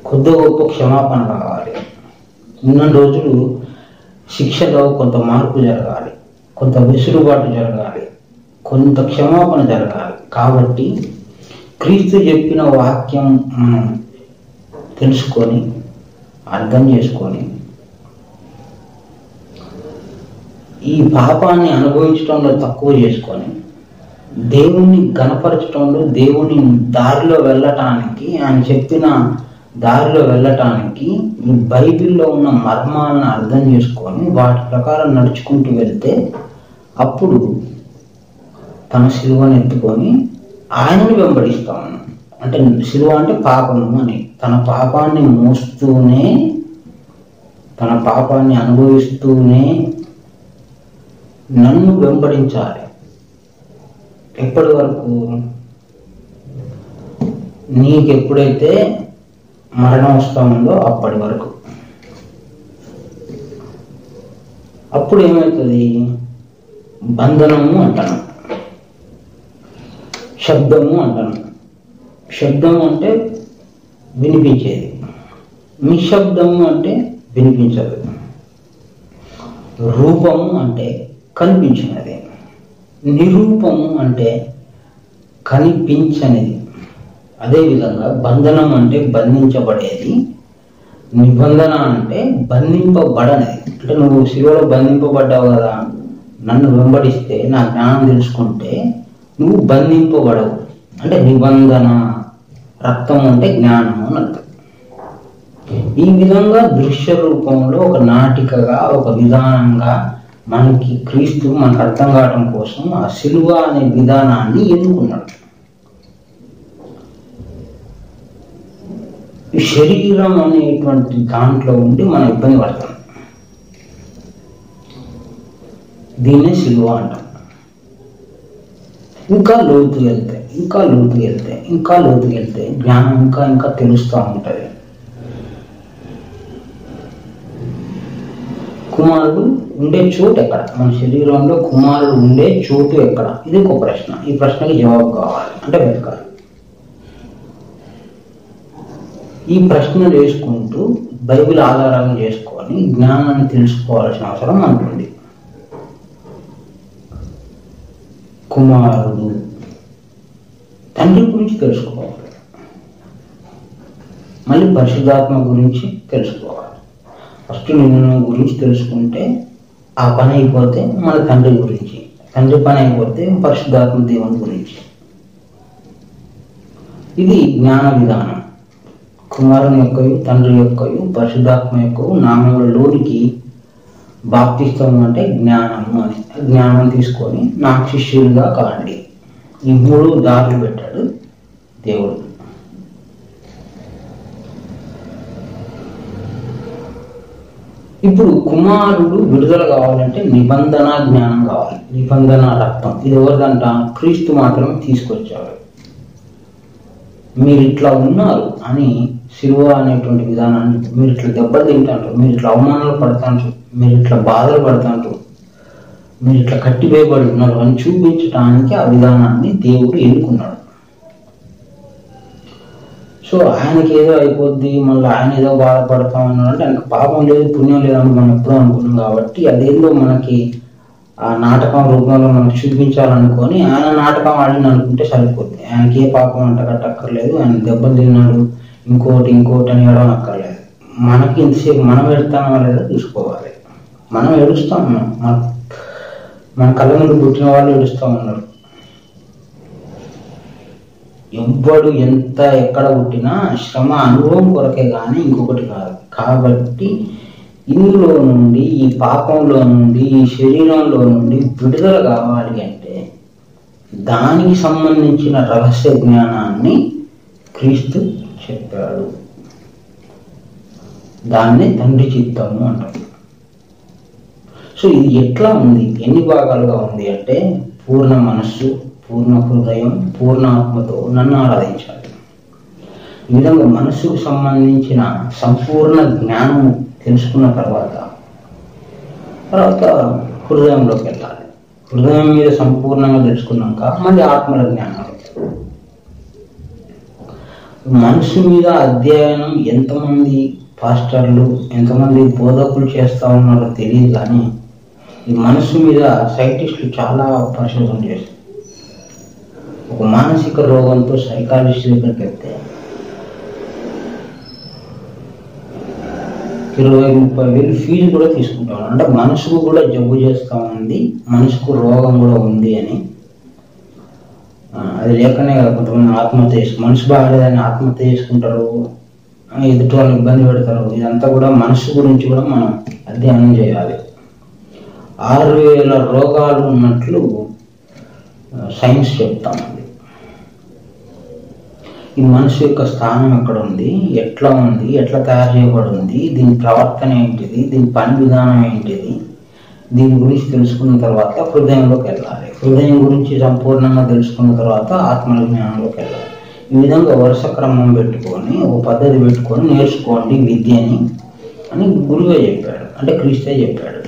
కొద్ది గొప్ప క్షమాపణ కావాలి. ఉన్న రోజులు శిక్షలో కొంత మార్పు జరగాలి, కొంత వెసులుబాటు జరగాలి, కొంత క్షమాపణ జరగాలి. కాబట్టి క్రీస్తు చెప్పిన వాక్యం మనం తెలుసుకొని అర్థం చేసుకొని ఈ పాపాన్ని అనుభవించడంలో తక్కువ చేసుకొని దేవుణ్ణి గణపరచడంలో, దేవుని దారిలో వెళ్ళటానికి, ఆయన చెప్పిన దారిలో వెళ్ళటానికి ఈ బైబిల్లో ఉన్న మర్మాలను అర్థం చేసుకొని వాటి ప్రకారం నడుచుకుంటూ వెళ్తే అప్పుడు తన శిలువను ఎత్తుకొని ఆయనను వెంబడిస్తాము. అంటే శిలువ అంటే పాపము అని. తన పాపాన్ని మోస్తూనే, తన పాపాన్ని అనుభవిస్తూనే నన్ను వెంబడించాలి. ఎప్పటి వరకు? నీకు ఎప్పుడైతే మరణం వస్తుందో అప్పటి వరకు. అప్పుడు ఏమవుతుంది? బంధనము అంటాను, శబ్దము అంటాను. శబ్దము అంటే వినిపించేది, నిశ్శబ్దము అంటే వినిపించదు. రూపము అంటే కనిపించినది, నిరూపము అంటే కనిపించనిది. అదేవిధంగా బంధనం అంటే బంధించబడేది, నిబంధన అంటే బంధింపబడనిది. అంటే నువ్వు శిలువలో బంధింపబడ్డావు కదా, నన్ను వెంబడిస్తే, నా జ్ఞానం తెలుసుకుంటే నువ్వు బంధింపబడవు. అంటే నిబంధన, రక్తం అంటే జ్ఞానము అని అర్థం. ఈ విధంగా దృశ్య రూపంలో ఒక నాటికగా, ఒక విధానంగా మనకి క్రీస్తు మనకు అర్థం కావడం కోసం ఆ శిలువ అనే విధానాన్ని ఎన్నుకున్నాడు. శరీరం అనేటువంటి దాంట్లో ఉండి మనం ఇబ్బంది పడతాం. దీన్నే శిలువ అంటాం. ఇంకా లోతుకు వెళ్తే, ఇంకా లోతుకు వెళ్తే, ఇంకా లోతుకు వెళ్తే జ్ఞానం ఇంకా ఇంకా తెలుస్తూ ఉంటుంది. కుమారుడు ఉండే చోటు ఎక్కడ? మన శరీరంలో కుమారుడు ఉండే చోటు ఎక్కడ? ఇది ఒక ప్రశ్న. ఈ ప్రశ్నకి జవాబు కావాలి అంటే వెతకాలి. ఈ ప్రశ్న చేసుకుంటూ బైబిల్ ఆధారంగా చేసుకొని జ్ఞానాన్ని తెలుసుకోవాల్సిన అవసరం ఉంటుంది. కుమారుడు తండ్రి గురించి తెలుసుకోవాలి, మళ్ళీ పరిశుద్ధాత్మ గురించి తెలుసుకోవాలి. ఫస్ట్ నిన్ను గురించి తెలుసుకుంటే ఆ పని అయిపోతే మన తండ్రి గురించి, తండ్రి పని అయిపోతే పరిశుద్ధాత్మ దేవుని గురించి. ఇది జ్ఞాన విధానం. కుమారుని యొక్కయు, తండ్రి యొక్కయు, పరిశుద్ధాత్మ యొక్క నామములలోనికి బాప్తిస్తం అంటే జ్ఞానము అని. జ్ఞానం తీసుకొని నాకు శిష్యులుగా కాండి. ఈ 3 దారులు పెట్టాడు దేవుడు. ఇప్పుడు కుమారుడు విడుదల కావాలంటే నిబంధన జ్ఞానం కావాలి, నిబంధన రక్తం. ఇది ఎవరిదంట? క్రీస్తు మాత్రమే తీసుకొచ్చాడు. మీరు ఇట్లా ఉన్నారు అని శిలువ అనేటువంటి విధానాన్ని, మీరు ఇట్లా దెబ్బలు తింటారు, మీరు ఇట్లా అవమానాలు పడతాంటారు, మీరు ఇట్లా బాధలు పడతాంటారు, మీరు ఇట్లా కట్టివేయబడి ఉన్నారు అని చూపించడానికి ఆ విధానాన్ని దేవుడు ఎన్నుకున్నాడు. సో ఆయనకి ఏదో అయిపోద్ది, మళ్ళీ ఆయన ఏదో బాధపడతా ఉన్నాడు అంటే ఆయనకు పాపం లేదు, పుణ్యం లేదని మనం ఎప్పుడూ అనుకున్నాం. కాబట్టి అదేదో మనకి ఆ నాటకం రూపంలో మనకు చూపించాలనుకొని ఆయన నాటకం ఆడిని అనుకుంటే సరిపోతుంది. ఆయనకి ఏ పాపం అంట కట్టక్కర్లేదు, ఆయన దెబ్బలు తిన్నాడు ఇంకోటి అని ఏడవడం అక్కర్లేదు. మనకి ఇంతసేపు మనం ఎడుతామో లేదో చూసుకోవాలి. మనం ఏడుస్తూ ఉన్నాం, మన కళ్ళ ముందు పుట్టిన వాళ్ళు ఏడుస్తూ ఉన్నారు. ఎవ్వడు ఎంత ఎక్కడ పుట్టినా శ్రమ అనుభవం కొరకే కానీ ఇంకొకటి కాదు. కాబట్టి ఇందులో నుండి, ఈ పాపంలో నుండి, ఈ శరీరంలో నుండి విడుదల కావాలి అంటే దానికి సంబంధించిన రహస్య జ్ఞానాన్ని క్రీస్తు చెప్పాడు. దాన్నే తండ్రి చిత్తము అంటారు. సో ఇది ఎట్లా ఉంది, ఎన్ని భాగాలుగా ఉంది అంటే, పూర్ణ మనస్సు, పూర్ణ హృదయం, పూర్ణ ఆత్మతో నన్ను ఆరాధించాలి. ఈ విధంగా మనస్సుకు సంబంధించిన సంపూర్ణ జ్ఞానం తెలుసుకున్న తర్వాత హృదయంలోకి వెళ్ళాలి. హృదయం మీద సంపూర్ణంగా తెలుసుకున్నాక మళ్ళీ ఆత్మల జ్ఞానం. మనసు మీద అధ్యయనం ఎంతమంది పాస్టర్లు, ఎంతమంది బోధకులు చేస్తూ ఉన్నారో తెలియదు, కానీ ఈ మనసు మీద సైంటిస్టులు చాలా పరిశోధన చేస్తారు. ఒక మానసిక రోగంతో సైకాలజిస్ట్ దగ్గరికి వెళ్తే 20-30 వేలు ఫీజు కూడా తీసుకుంటాం. అంటే మనసుకు కూడా జబ్బు చేస్తూ ఉంది, మనసుకు రోగం కూడా ఉంది అని. అది లేకనే కదా కొంతమంది ఆత్మహత్య మనసు బాగలేదని ఆత్మహత్య చేసుకుంటారు, ఎదుటి వాళ్ళు ఇబ్బంది పెడతారు. ఇదంతా కూడా మనసు గురించి కూడా మనం అధ్యయనం చేయాలి. 6,000 రోగాలు ఉన్నట్లు సైన్స్ చెప్తామండి. ఈ మనసు యొక్క స్థానం ఎక్కడ ఉంది, ఎట్లా ఉంది, ఎట్లా తయారు చేయబడి ఉంది, దీని ప్రవర్తన ఏంటిది, దీని పని విధానం ఏంటిది, దీని గురించి తెలుసుకున్న తర్వాత హృదయంలోకి వెళ్ళాలి. హృదయం గురించి సంపూర్ణంగా తెలుసుకున్న తర్వాత ఆత్మల జ్ఞానంలోకి వెళ్ళాలి. ఈ విధంగా వరుస క్రమం పెట్టుకొని, ఒక పద్ధతి పెట్టుకొని నేర్చుకోండి విద్యని అని గురువే చెప్పాడు, అంటే క్రీస్తే చెప్పాడు.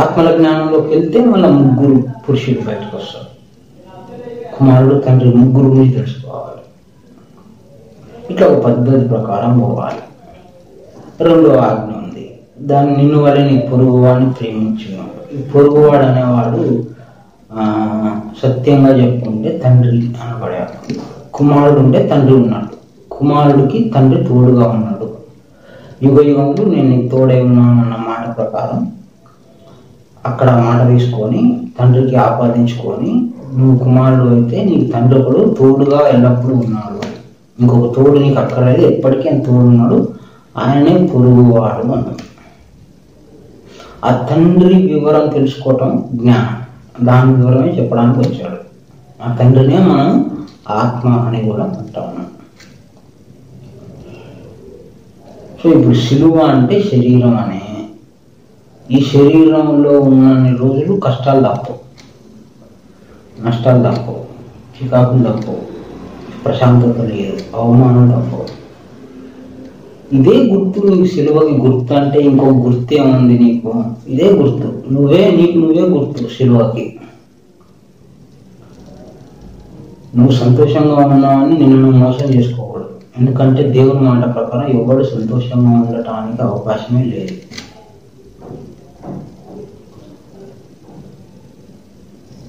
ఆత్మల జ్ఞానంలోకి వెళ్తే మళ్ళీ ముగ్గురు పురుషులు బయటకు వస్తారు. కుమారుడు, తండ్రి, ముగ్గురు గురించి తెలుసుకోవాలి. ఇట్లా ఒక పద్ధతి ప్రకారం పోవాలి. 2వ ఆజ్ఞ ఉంది, దాన్ని నిన్ను వల్ల నీ పొరుగువాడిని ప్రేమించును. ఈ పొరుగువాడు అనేవాడు సత్యంగా చెప్పుకుంటే తండ్రి అనబడాడు. కుమారుడు ఉంటే తండ్రి ఉన్నాడు, కుమారుడికి తండ్రి తోడుగా ఉన్నాడు. యుగ యుగములు నేను నీకు తోడై ఉన్నాను అన్న మాట ప్రకారం అక్కడ మాట తీసుకొని తండ్రికి ఆపాదించుకొని, నువ్వు కుమారుడు అయితే నీకు తండ్రి ఒకడు తోడుగా ఎల్లప్పుడూ ఉన్నాడు, ఇంకొక తోడు నీకు అక్కర్లేదు, ఎప్పటికీ ఆయన తోడు ఉన్నాడు, ఆయనే పొరుగువాడు అన్నాడు. ఆ తండ్రి వివరం తెలుసుకోవటం జ్ఞానం, దాని వివరమే చెప్పడానికి వచ్చాడు. ఆ తండ్రినే మనం ఆత్మ అని కూడా అంటాము. సో ఇప్పుడు సిలువ అంటే శరీరం అనే, ఈ శరీరంలో ఉన్నన్ని రోజులు కష్టాలు తప్పవు, నష్టాలు తప్పవు, చికాకులు తప్పవు, ప్రశాంతత లేదు, అవమానం తప్పవు. ఇదే గుర్తు నీకు సిలువకి గుర్తు అంటే ఇంకో గుర్తు ఏముంది నీకు? ఇదే గుర్తు, నీకు నువ్వే గుర్తు సిలువకి. నువ్వు సంతోషంగా ఉన్నావని నిన్ను నువ్వు మోసం చేసుకోకూడదు. ఎందుకంటే దేవుని మాట ప్రకారం ఎవడు సంతోషంగా ఉండటానికి అవకాశమే లేదు.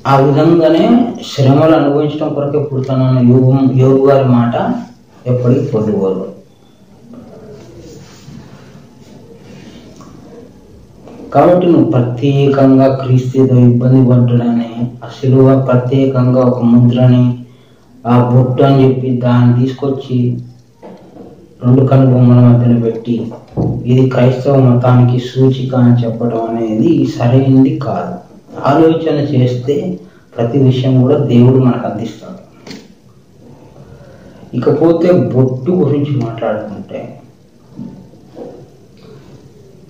ఆ విధంగానే శ్రమలు అనుభవించడం కొరకే పుడతానన్న యోగు గారి మాట ఎప్పటికీ పొందుకోరు. కాబట్టి నువ్వు ప్రత్యేకంగా క్రీస్తుతో ఇబ్బంది పడ్డాడని, ఆ సిలువ ప్రత్యేకంగా ఒక ముద్రని, ఆ బొట్టు అని చెప్పి దాన్ని తీసుకొచ్చి 2 కనుబొమ్మల మధ్యన పెట్టి ఇది క్రైస్తవ మతానికి సూచిక అని చెప్పడం అనేది సరైనది కాదు. ఆలోచన చేస్తే ప్రతి విషయం కూడా దేవుడు మనకు అందిస్తాడు. ఇకపోతే బొట్టు గురించి మాట్లాడుకుంటే,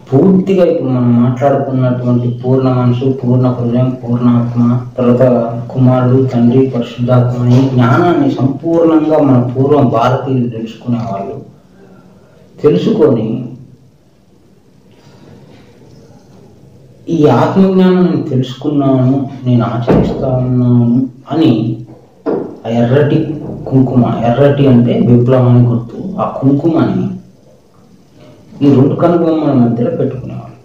పూర్తిగా ఇప్పుడు మనం మాట్లాడుకున్నటువంటి పూర్ణ మనసు, పూర్ణ హృదయం, పూర్ణాత్మ, తర్వాత కుమారుడు, తండ్రి, పరిశుద్ధాత్మ, ఈ జ్ఞానాన్ని సంపూర్ణంగా మన పూర్వం భారతీయులు తెలుసుకునే వాళ్ళు తెలుసుకొని ఈ ఆత్మజ్ఞానం నేను తెలుసుకున్నాను, నేను ఆచరిస్తా ఉన్నాను అని ఆ ఎర్రటి కుంకుమ, ఎర్రటి అంటే విప్లవాన్ని గుర్తు, ఆ కుంకుమని ఈ 2 కనుబొమ్మల మధ్యలో పెట్టుకునేవాడు.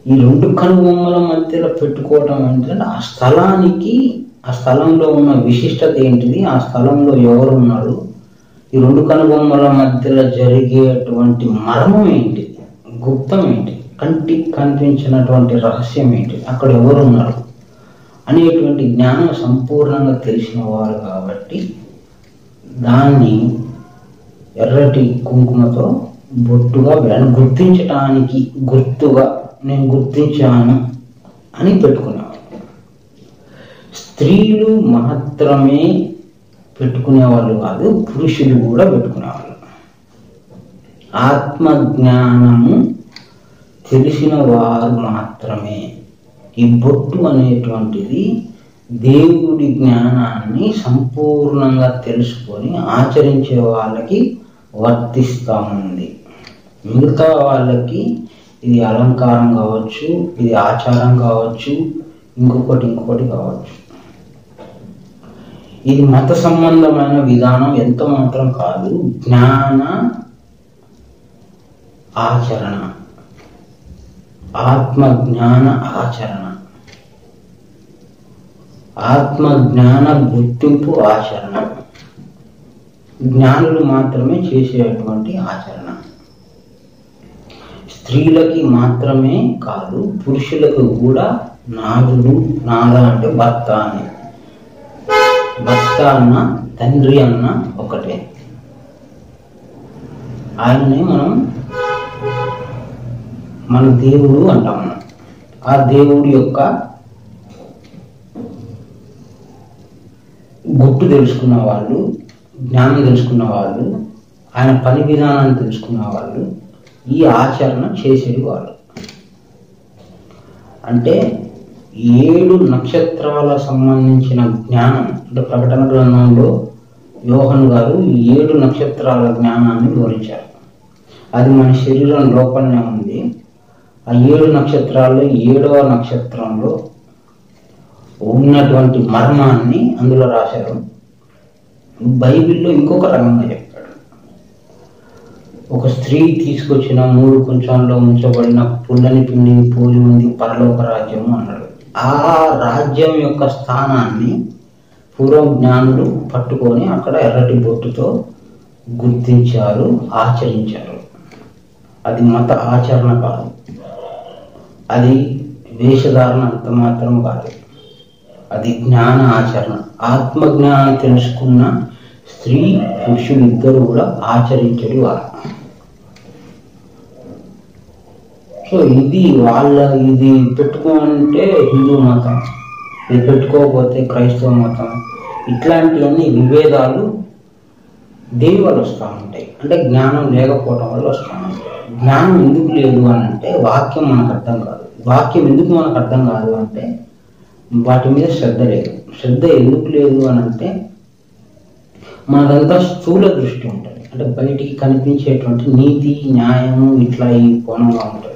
ఈ 2 కనుబొమ్మల మధ్యలో పెట్టుకోవటం అంటే ఆ స్థలానికి, ఆ స్థలంలో ఉన్న విశిష్టత ఏంటిది, ఆ స్థలంలో ఎవరు ఉన్నారు, ఈ 2 కనుబొమ్మల మధ్యలో జరిగేటువంటి మర్మం ఏంటి, గుప్తం ఏంటి, కంటికి కనిపించినటువంటి రహస్యం ఏంటి, అక్కడ ఎవరు ఉన్నారు అనేటువంటి జ్ఞానం సంపూర్ణంగా తెలిసిన వారు కాబట్టి దాన్ని ఎర్రటి కుంకుమతో బొట్టుగా గుర్తించటానికి గుర్తుగా నేను గుర్తించాను, అని పెట్టుకునేవాళ్ళు. స్త్రీలు మాత్రమే పెట్టుకునేవాళ్ళు కాదు, పురుషులు కూడా పెట్టుకునేవాళ్ళు. ఆత్మజ్ఞానము తెలిసిన వారు మాత్రమే. ఈ బొట్టు అనేటువంటిది దేవుడి జ్ఞానాన్ని సంపూర్ణంగా తెలుసుకొని ఆచరించే వాళ్ళకి వర్తిస్తూ ఉంది. మిగతా వాళ్ళకి ఇది అలంకారం కావచ్చు, ఇది ఆచారం కావచ్చు, ఇంకొకటి కావచ్చు. ఇది మత సంబంధమైన విధానం ఎంత మాత్రం కాదు. జ్ఞాన ఆచరణ, ఆత్మజ్ఞాన ఆచరణ, ఆత్మజ్ఞాన గుర్తింపు ఆచరణ, జ్ఞానులు మాత్రమే చేసేటువంటి ఆచరణ. స్త్రీలకి మాత్రమే కాదు, పురుషులకు కూడా నాదుడు, నాద అంటే భర్త అని, భర్త అన్న తండ్రి అన్న ఒకటే. ఆయననే మనం మన దేవుడు అంటాము. ఆ దేవుడి యొక్క గుట్టు తెలుసుకున్న వాళ్ళు, జ్ఞానం తెలుసుకున్న వాళ్ళు, ఆయన పని విధానాన్ని తెలుసుకున్న వాళ్ళు ఈ ఆచరణ చేసేది వాళ్ళు. అంటే 7 నక్షత్రాల సంబంధించిన జ్ఞానం, అంటే ప్రకటన గ్రంథంలో యోహన్ గారు 7 నక్షత్రాల జ్ఞానాన్ని వివరించారు. అది మన శరీరం లోపలనే ఉంది. ఆ 7 నక్షత్రాల్లో 7వ నక్షత్రంలో ఉన్నటువంటి మర్మాన్ని అందులో రాశారు. బైబిల్లో ఇంకొక రకంగా చెప్పాడు. ఒక స్త్రీ తీసుకొచ్చిన 3 కుంచాల్లో ఉంచబడిన పుల్లని పిండిని పోలి ఉంది పరలోక రాజ్యము అన్నాడు. ఆ రాజ్యం యొక్క స్థానాన్ని పూర్వ జ్ఞానులు పట్టుకొని అక్కడ ఎర్రటి బొట్టుతో గుర్తించారు, ఆచరించారు. అది మత ఆచరణ కాదు, అది వేషధారణ అంత మాత్రం కాదు, అది జ్ఞాన ఆచరణ. ఆత్మజ్ఞానం తెలుసుకున్న స్త్రీ పురుషులు ఇద్దరు కూడా ఆచరించడు వారు. సో ఇది పెట్టుకోమంటే హిందూ మతం, ఇది పెట్టుకోకపోతే క్రైస్తవ మతం, ఇట్లాంటివన్నీ విభేదాలు దేని వల్ల వస్తూ ఉంటాయి అంటే జ్ఞానం లేకపోవడం వల్ల వస్తూ ఉంటాయి. జ్ఞానం ఎందుకు లేదు అని అంటే వాక్యం మనకు అర్థం కాదు. వాక్యం ఎందుకు మనకు అర్థం కాదు అంటే వాటి మీద శ్రద్ధ లేదు. శ్రద్ధ ఎందుకు లేదు అని అంటే మనదంతా స్థూల దృష్టి ఉంటుంది. అంటే బయటికి కనిపించేటువంటి నీతి, న్యాయము ఇట్లా ఈ కోణంగా ఉంటుంది.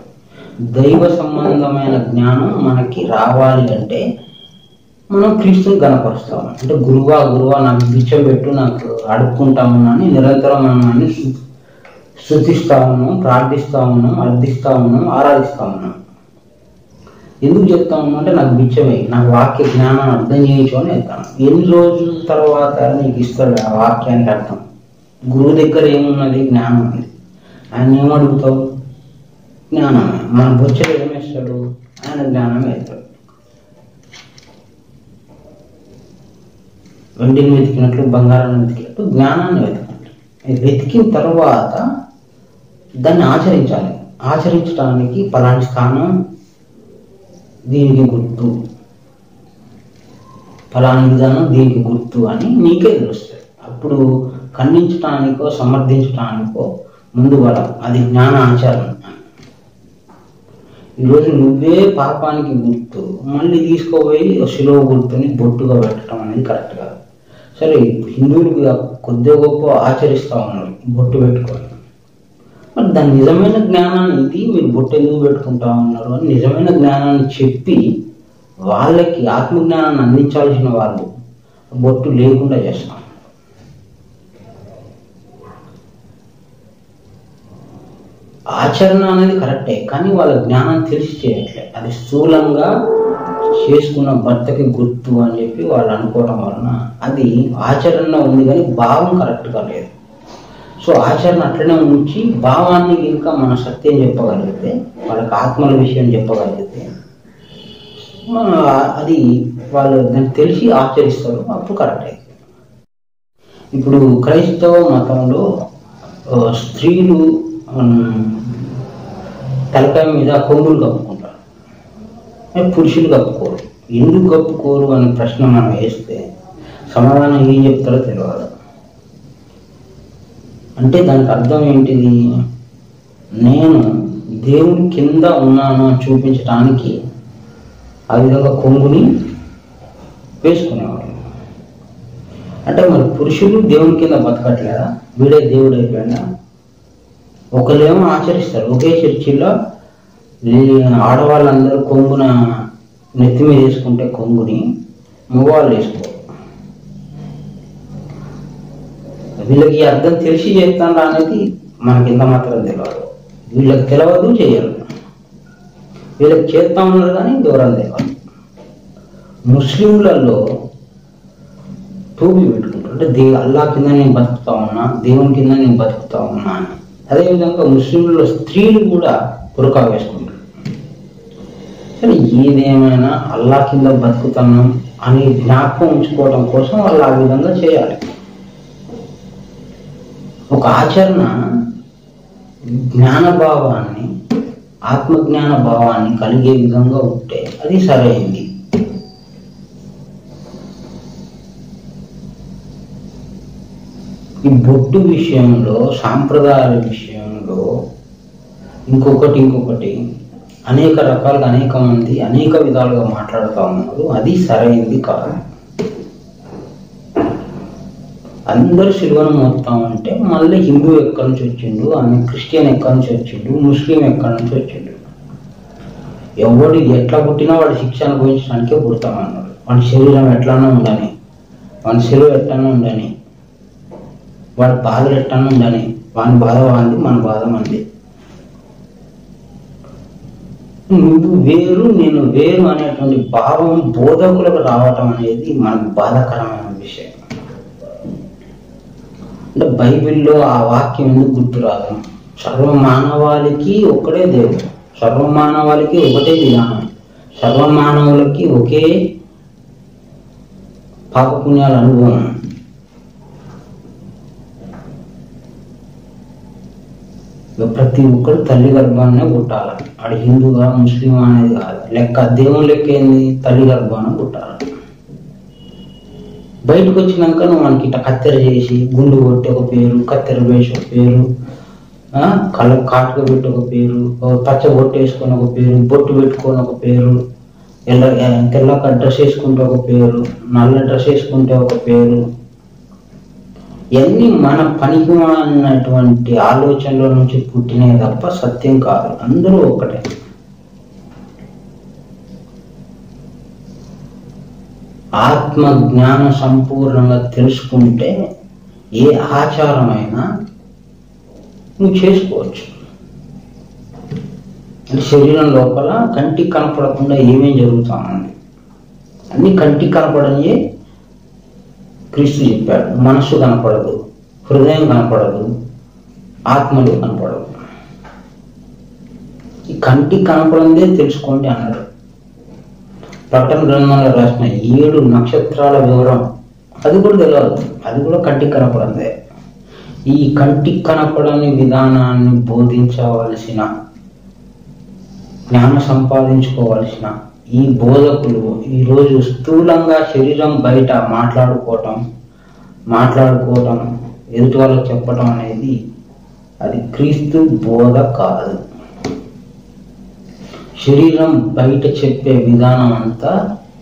దైవ సంబంధమైన జ్ఞానం మనకి రావాలి అంటే మనం క్రీస్తుని గణపరుస్తాము. అంటే గురువా నాకు బిచ్చం పెట్టు, నాకు అడుక్కుంటామని నిరంతరం మనం స్తుతిస్తా ఉన్నాం, ప్రార్థిస్తా ఉన్నాం, అర్థిస్తా ఉన్నాం, ఆరాధిస్తా ఉన్నాం. ఎందుకు చెప్తా ఉన్నాం అంటే నాకు బిచ్చమే, నాకు వాక్య జ్ఞానం అర్థం చేయించు అని చెప్తాను. ఎన్ని రోజుల తర్వాత నీకు ఇస్తాడు ఆ వాక్యానికి అర్థం? గురువు దగ్గర ఏమున్నది? జ్ఞానం ఉంది. ఆయన ఏమడుగుతావు? జ్ఞానమే. మన బొచ్చలు ఏమేస్తాడు? ఆయన జ్ఞానమే వేస్తాడు. వెండిని వెతికినట్లు, బంగారాన్ని వెతికినట్లు జ్ఞానాన్ని వెతకండి. వెతికిన తర్వాత దాన్ని ఆచరించాలి. ఆచరించడానికి పలాని స్థానం దీనికి గుర్తు, ఫలాని విధానం దీనికి గుర్తు అని నీకే తెలుస్తుంది. అప్పుడు ఖండించటానికో సమర్థించటానికో ముందు బలం, అది జ్ఞాన ఆచరణ. ఈరోజు నువ్వే పాపానికి గుర్తు మళ్ళీ తీసుకోపోయి శిలువ గుర్తుని బొట్టుగా పెట్టడం అనేది కరెక్ట్ కాదు. సరే, హిందువులు కొద్దిగా గొప్ప ఆచరిస్తూ ఉన్నారు బొట్టు పెట్టుకొని. మరి దాని నిజమైన జ్ఞానాన్ని, ఇది మీరు బొట్టు ఎందుకు పెట్టుకుంటా ఉన్నారు అని నిజమైన జ్ఞానాన్ని చెప్పి వాళ్ళకి ఆత్మజ్ఞానాన్ని అందించాల్సిన వాళ్ళు బొట్టు లేకుండా చేస్తాం. ఆచరణ అనేది కరెక్టే, కానీ వాళ్ళ జ్ఞానం తెలిసి చేయట్లే. అది స్థూలంగా చేసుకున్న భర్తకి గుర్తు అని చెప్పి వాళ్ళు అనుకోవడం వలన అది ఆచరణ ఉంది కానీ భావం కరెక్ట్గా లేదు. సో ఆచరణ అట్లనే ఉంచి భావాన్ని ఇంకా మన సత్యం చెప్పగలిగితే, వాళ్ళకి ఆత్మల విషయం చెప్పగలిగితే అది వాళ్ళు దాన్ని తెలిసి ఆచరిస్తారు, అప్పుడు కరెక్ట్ అవుతుంది. ఇప్పుడు క్రైస్తవ మతంలో స్త్రీలు తలకాయ మీద కొంగులు కప్పుకుంటారు. పురుషులు కప్పుకోరు. ఎందుకు కప్పుకోరు అనే ప్రశ్న మనం వేస్తే సమాధానం ఏం చెప్తారో తెలియదు. అంటే దానికి అర్థం ఏంటిది? నేను దేవుని కింద ఉన్నాను అని చూపించడానికి ఆ విధంగా కొంగుని వేసుకునేవాడు. అంటే మరి పురుషులు దేవుని కింద బతకట్లేదా? వీడే దేవుడు అయిపోయినా? ఒకళ్ళేమో ఆచరిస్తారు, ఒకే చర్చిలో ఆడవాళ్ళందరూ కొంగున నెత్తి మీద వేసుకుంటే కొంగుని మగవాళ్ళు వేసుకోరు. వీళ్ళకి అర్థం తెలిసి చేస్తాను అనేది మనకి ఇంత మాత్రం తెలియదు. వీళ్ళకి తెలియదు, చేయరు. వీళ్ళకి చేస్తా ఉన్నారు కానీ దూరం తెలియదు. ముస్లింలలో టోపీ పెట్టుకుంటారు. అంటే అల్లా కింద నేను బతుకుతా ఉన్నా, దేవుని కింద నేను బతుకుతా ఉన్నా అని. అదేవిధంగా ముస్లింలలో స్త్రీలు కూడా బుర్కా వేసుకుంటారు. కానీ ఏదేమైనా అల్లా కింద బతుకుతున్నాం అని జ్ఞాపకం ఉంచుకోవడం కోసం వాళ్ళు ఆ విధంగా చేయాలి. ఒక ఆచరణ జ్ఞానభావాన్ని, ఆత్మజ్ఞాన భావాన్ని కలిగే విధంగా ఉంటే అది సరైంది. ఈ బొట్టు విషయంలో, సాంప్రదాయాల విషయంలో ఇంకొకటి అనేక రకాలుగా అనేక మంది అనేక విధాలుగా మాట్లాడుతూ ఉన్నారు. అది సరైంది కాదు. అందరూ సిలువను మోస్తా ఉంటే మళ్ళీ హిందూ ఎక్కడి నుంచి వచ్చిండు, అని క్రిస్టియన్ ఎక్కడి నుంచి వచ్చిండు, ముస్లిం ఎక్కడి నుంచి వచ్చిండు. ఎవడు ఎట్లా పుట్టినా వాడి శిక్ష అనుభవించడానికే పుడతామన్నాడు. వాడి శరీరం ఎట్లానో ఉండని, వాడి సిలువ ఎట్లానో ఉండని, వాడి బాధలు ఎట్లానో ఉండని, వాని బాధ వాంది, మన బాధ మంది. నువ్వు వేరు నేను వేరు అనేటువంటి భావం బోధకులకు రావటం అనేది మనకు బాధాకరమైన విషయం. అంటే బైబిల్లో ఆ వాక్యం ఎందుకు గుర్తురాదు? సర్వమానవాళికి ఒక్కడే దేవుడు, సర్వమానవాళికి ఒకటే విధానం, సర్వమానవులకి ఒకే పాపపుణ్యాల అనుభవం. ప్రతి ఒక్కరు తల్లి గర్భాన్నే పుట్టాలి. ఆడు హిందువా ముస్లిం అనేది కాదు లెక్క. దేవుని లెక్క ఏంది? తల్లి గర్భాన్ని పుట్టాలి. బయటకు వచ్చినాక నువ్వు మనకి ఇట్లా కత్తెర చేసి గుండు కొట్టి ఒక పేరు, కత్తెర వేసి ఒక పేరు, కళ్ళ కాటుక పెట్టి ఒక పేరు, పచ్చ బొట్టు వేసుకొని ఒక పేరు, బొట్టు పెట్టుకొని ఒక పేరు, తెల్లక డ్రెస్ వేసుకుంటే ఒక పేరు, నల్ల డ్రెస్ వేసుకుంటే ఒక పేరు. ఇవన్నీ మన పనికి అన్నటువంటి ఆలోచనల నుంచి పుట్టినవి తప్ప సత్యం కాదు. అందరూ ఒకటే. ఆత్మ జ్ఞానం సంపూర్ణంగా తెలుసుకుంటే ఏ ఆచారమైనా నువ్వు చేసుకోవచ్చు. అంటే శరీరం లోపల కంటికి కనపడకుండా ఏమేం జరుగుతామండి, అన్ని కంటికి కనపడనియే క్రీస్తు చెప్పాడు. మనస్సు కనపడదు, హృదయం కనపడదు, ఆత్మలు కనపడదు. ఈ కంటికి కనపడందే తెలుసుకోండి అన్నాడు. ప్రకటన గ్రంథంలో రాసిన 7 నక్షత్రాల వివరం అది కూడా తెలియదు, అది కూడా కంటికి కనపడందే. ఈ కంటికి కనపడని విధానాన్ని బోధించవలసిన, జ్ఞానం సంపాదించుకోవాల్సిన ఈ బోధకులు ఈరోజు స్థూలంగా శరీరం బయట మాట్లాడుకోవటం ఎదుటి వాళ్ళకి చెప్పటం అనేది అది క్రీస్తు బోధ కాదు. శరీరం బయట చెప్పే విధానం అంతా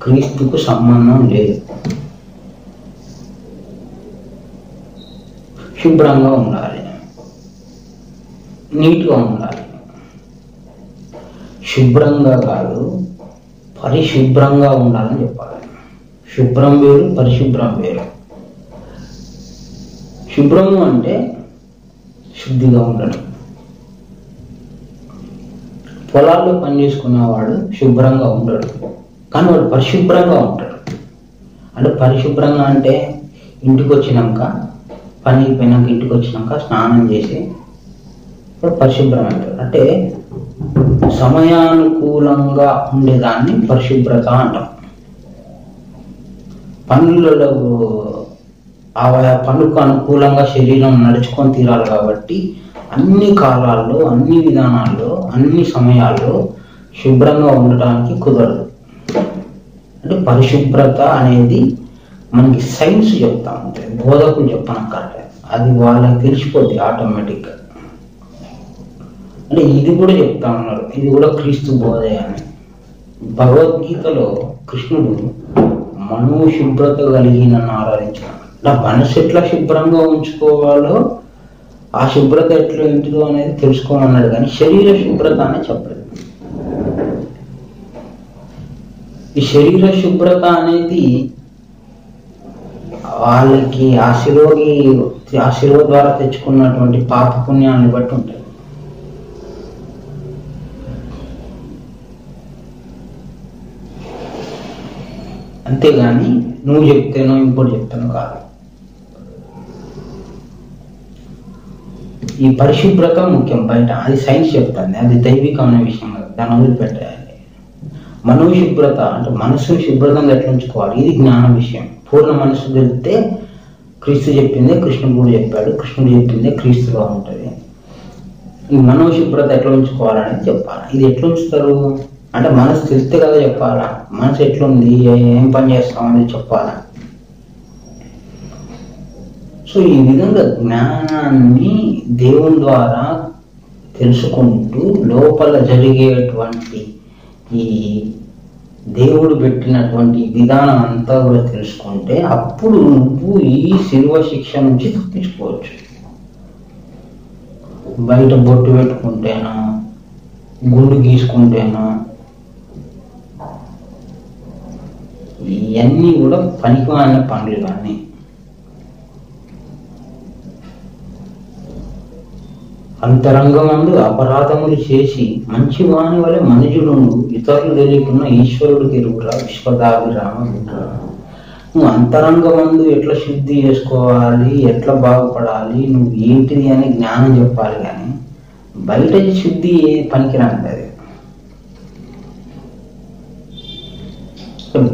క్రీస్తుకు సంబంధం లేదు. శుభ్రంగా ఉండాలి, నీట్గా ఉండాలి. శుభ్రంగా కాదు, పరిశుభ్రంగా ఉండాలని చెప్పాలి. శుభ్రం వేరు, పరిశుభ్రం వేరు. శుభ్రము అంటే శుద్ధిగా ఉండడం. పొలాల్లో పని చేసుకునేవాడు శుభ్రంగా ఉండడు, కానీ వాడు పరిశుభ్రంగా ఉంటాడు. అంటే పరిశుభ్రంగా అంటే ఇంటికి వచ్చినాక, పని అయిపోయినాక ఇంటికి వచ్చినాక స్నానం చేసి వాడు పరిశుభ్రం అంటాడు. అంటే సమయానుకూలంగా ఉండేదాన్ని పరిశుభ్రత అంటాం. పనులలో ఆయా పనులకు అనుకూలంగా శరీరం నడుచుకొని తీరాలి కాబట్టి అన్ని కాలాల్లో, అన్ని విధానాల్లో, అన్ని సమయాల్లో శుభ్రంగా ఉండటానికి కుదరదు. అంటే పరిశుభ్రత అనేది మనకి సైన్స్ చెప్తా ఉంటుంది, బోధకులు చెప్పనక్కర్లేదు, అది వాళ్ళకి తెలిసిపోద్ది ఆటోమేటిక్గా. అంటే ఇది కూడా చెప్తా ఉన్నారు, ఇది కూడా క్రీస్తు బోధే అని. భగవద్గీతలో కృష్ణుడు మనోశుభ్రత కలిగి నన్ను ఆరాధించాడు. నా మనసు ఎట్లా శుభ్రంగా ఉంచుకోవాలో, ఆ శుభ్రత ఎట్లా ఏంటిదో అనేది తెలుసుకోమన్నాడు, కానీ శరీర శుభ్రత అనే చెప్పలేదు. ఈ శరీర శుభ్రత అనేది వాళ్ళకి ఆ శిలువ ద్వారా తెచ్చుకున్నటువంటి పాప పుణ్యాన్ని బట్టి ఉంటుంది. అంతేగాని నువ్వు చెప్తేనో ఇంకోటి చెప్తానో కాదు. ఈ పరిశుభ్రత ముఖ్యం బయట, అది సైన్స్ చెప్తుంది, అది దైవికమైన విషయం కదా, దాన్ని వదిలిపెట్టాలి. మనోశుభ్రత అంటే మనసును శుభ్రతంగా ఎట్లా ఉంచుకోవాలి, ఇది జ్ఞాన విషయం. పూర్ణ మనసు తెలిస్తే క్రీస్తు చెప్పిందే కృష్ణుడు కూడా చెప్పాడు, కృష్ణుడు చెప్పిందే క్రీస్తులో ఉంటుంది. ఈ మనోశుభ్రత ఎట్లా ఉంచుకోవాలనేది చెప్పాలి. ఇది ఎట్లా ఉంచుతారు అంటే మనసు తెలిస్తే కదా చెప్పాలా, మనసు ఎట్లుంది, ఏం పని చేస్తాం అనేది చెప్పాలా. సో ఈ విధంగా జ్ఞానాన్ని దేవుని ద్వారా తెలుసుకుంటూ లోపల జరిగేటువంటి ఈ దేవుడు పెట్టినటువంటి విధానం అంతా కూడా తెలుసుకుంటే అప్పుడు నువ్వు ఈ శిలువ శిక్ష నుంచి తప్పించుకోవచ్చు. బయట బొట్టు పెట్టుకుంటేనో, గుండు గీసుకుంటేనో, ఇవన్నీ కూడా పనికిమాలిన పనులు. కానీ అంతరంగమందు అపరాధములు చేసి మంచి వాని వలె మనుజులను ఇతరులు తెలియకున్న ఈశ్వరుడికి ఎరుగురా విశ్వదాభిరామ విగ్రహ. నువ్వు అంతరంగమందు ఎట్లా శుద్ధి చేసుకోవాలి, ఎట్లా బాగుపడాలి, నువ్వు ఏంటిది అని జ్ఞానం చెప్పాలి. కానీ బయట శుద్ధి పనికిరాంది. అది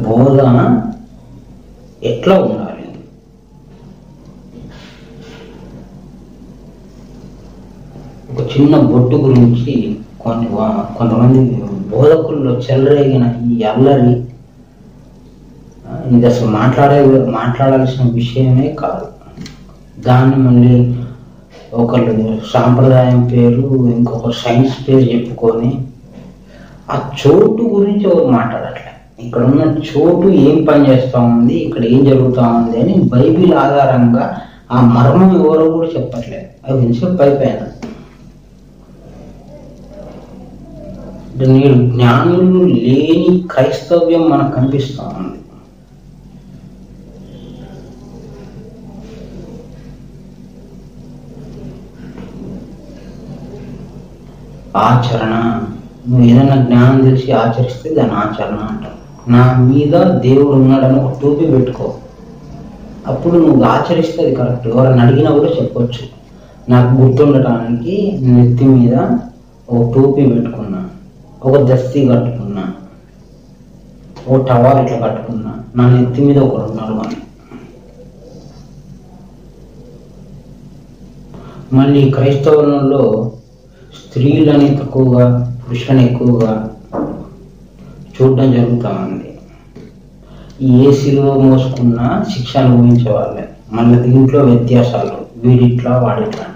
బోధన ఎట్లా ఉండాలి, ఒక చిన్న బొట్టు గురించి కొంతమంది బోధకుల్లో చెలరేగిన ఈ అల్లరి, ఇది అసలు మాట్లాడాల్సిన విషయమే కాదు. దాన్ని మళ్ళీ ఒకళ్ళు సాంప్రదాయం పేరు, ఇంకొకరు సైన్స్ పేరు చెప్పుకొని ఆ చోటు గురించి ఎవరు మాట్లాడట్లే. ఇక్కడ ఉన్న చోటు ఏం పని చేస్తూ ఉంది, ఇక్కడ ఏం జరుగుతూ ఉంది అని బైబిల్ ఆధారంగా ఆ మర్మం ఎవరో కూడా చెప్పట్లేదు. అది వినిసే పైపోయినా నేడు జ్ఞానులు లేని క్రైస్తవ్యం మనకు కనిపిస్తూ ఉంది. ఆచరణ, నువ్వు ఏదైనా జ్ఞానం తెలిసి ఆచరిస్తే దాని ఆచరణ అంటారు. నా మీద దేవుడు ఉన్నాడని ఒక టోపీ పెట్టుకో, అప్పుడు నువ్వు ఆచరిస్తే అది కరెక్ట్. ఎవరైనా అడిగినా కూడా చెప్పొచ్చు. నాకు గుర్తుండటానికి నెత్తి మీద ఒక టోపీ పెట్టుకున్నా, ఒక దస్తీ కట్టుకున్నా, ఒక టవాల్ ఇట్లా కట్టుకున్నా, నా నెత్తి మీద ఒకరు ఉన్నారు అని. మళ్ళీ క్రైస్తవులలో స్త్రీలని తక్కువగా, పురుషులని ఎక్కువగా చూడడం జరుగుతూ ఉంది. ఈ ఏసీలో మోసుకున్న శిక్ష అనుభవించే వాళ్ళే. మళ్ళీ దీంట్లో వ్యత్యాసాలు, వీడిట్లా వాడిట్లా.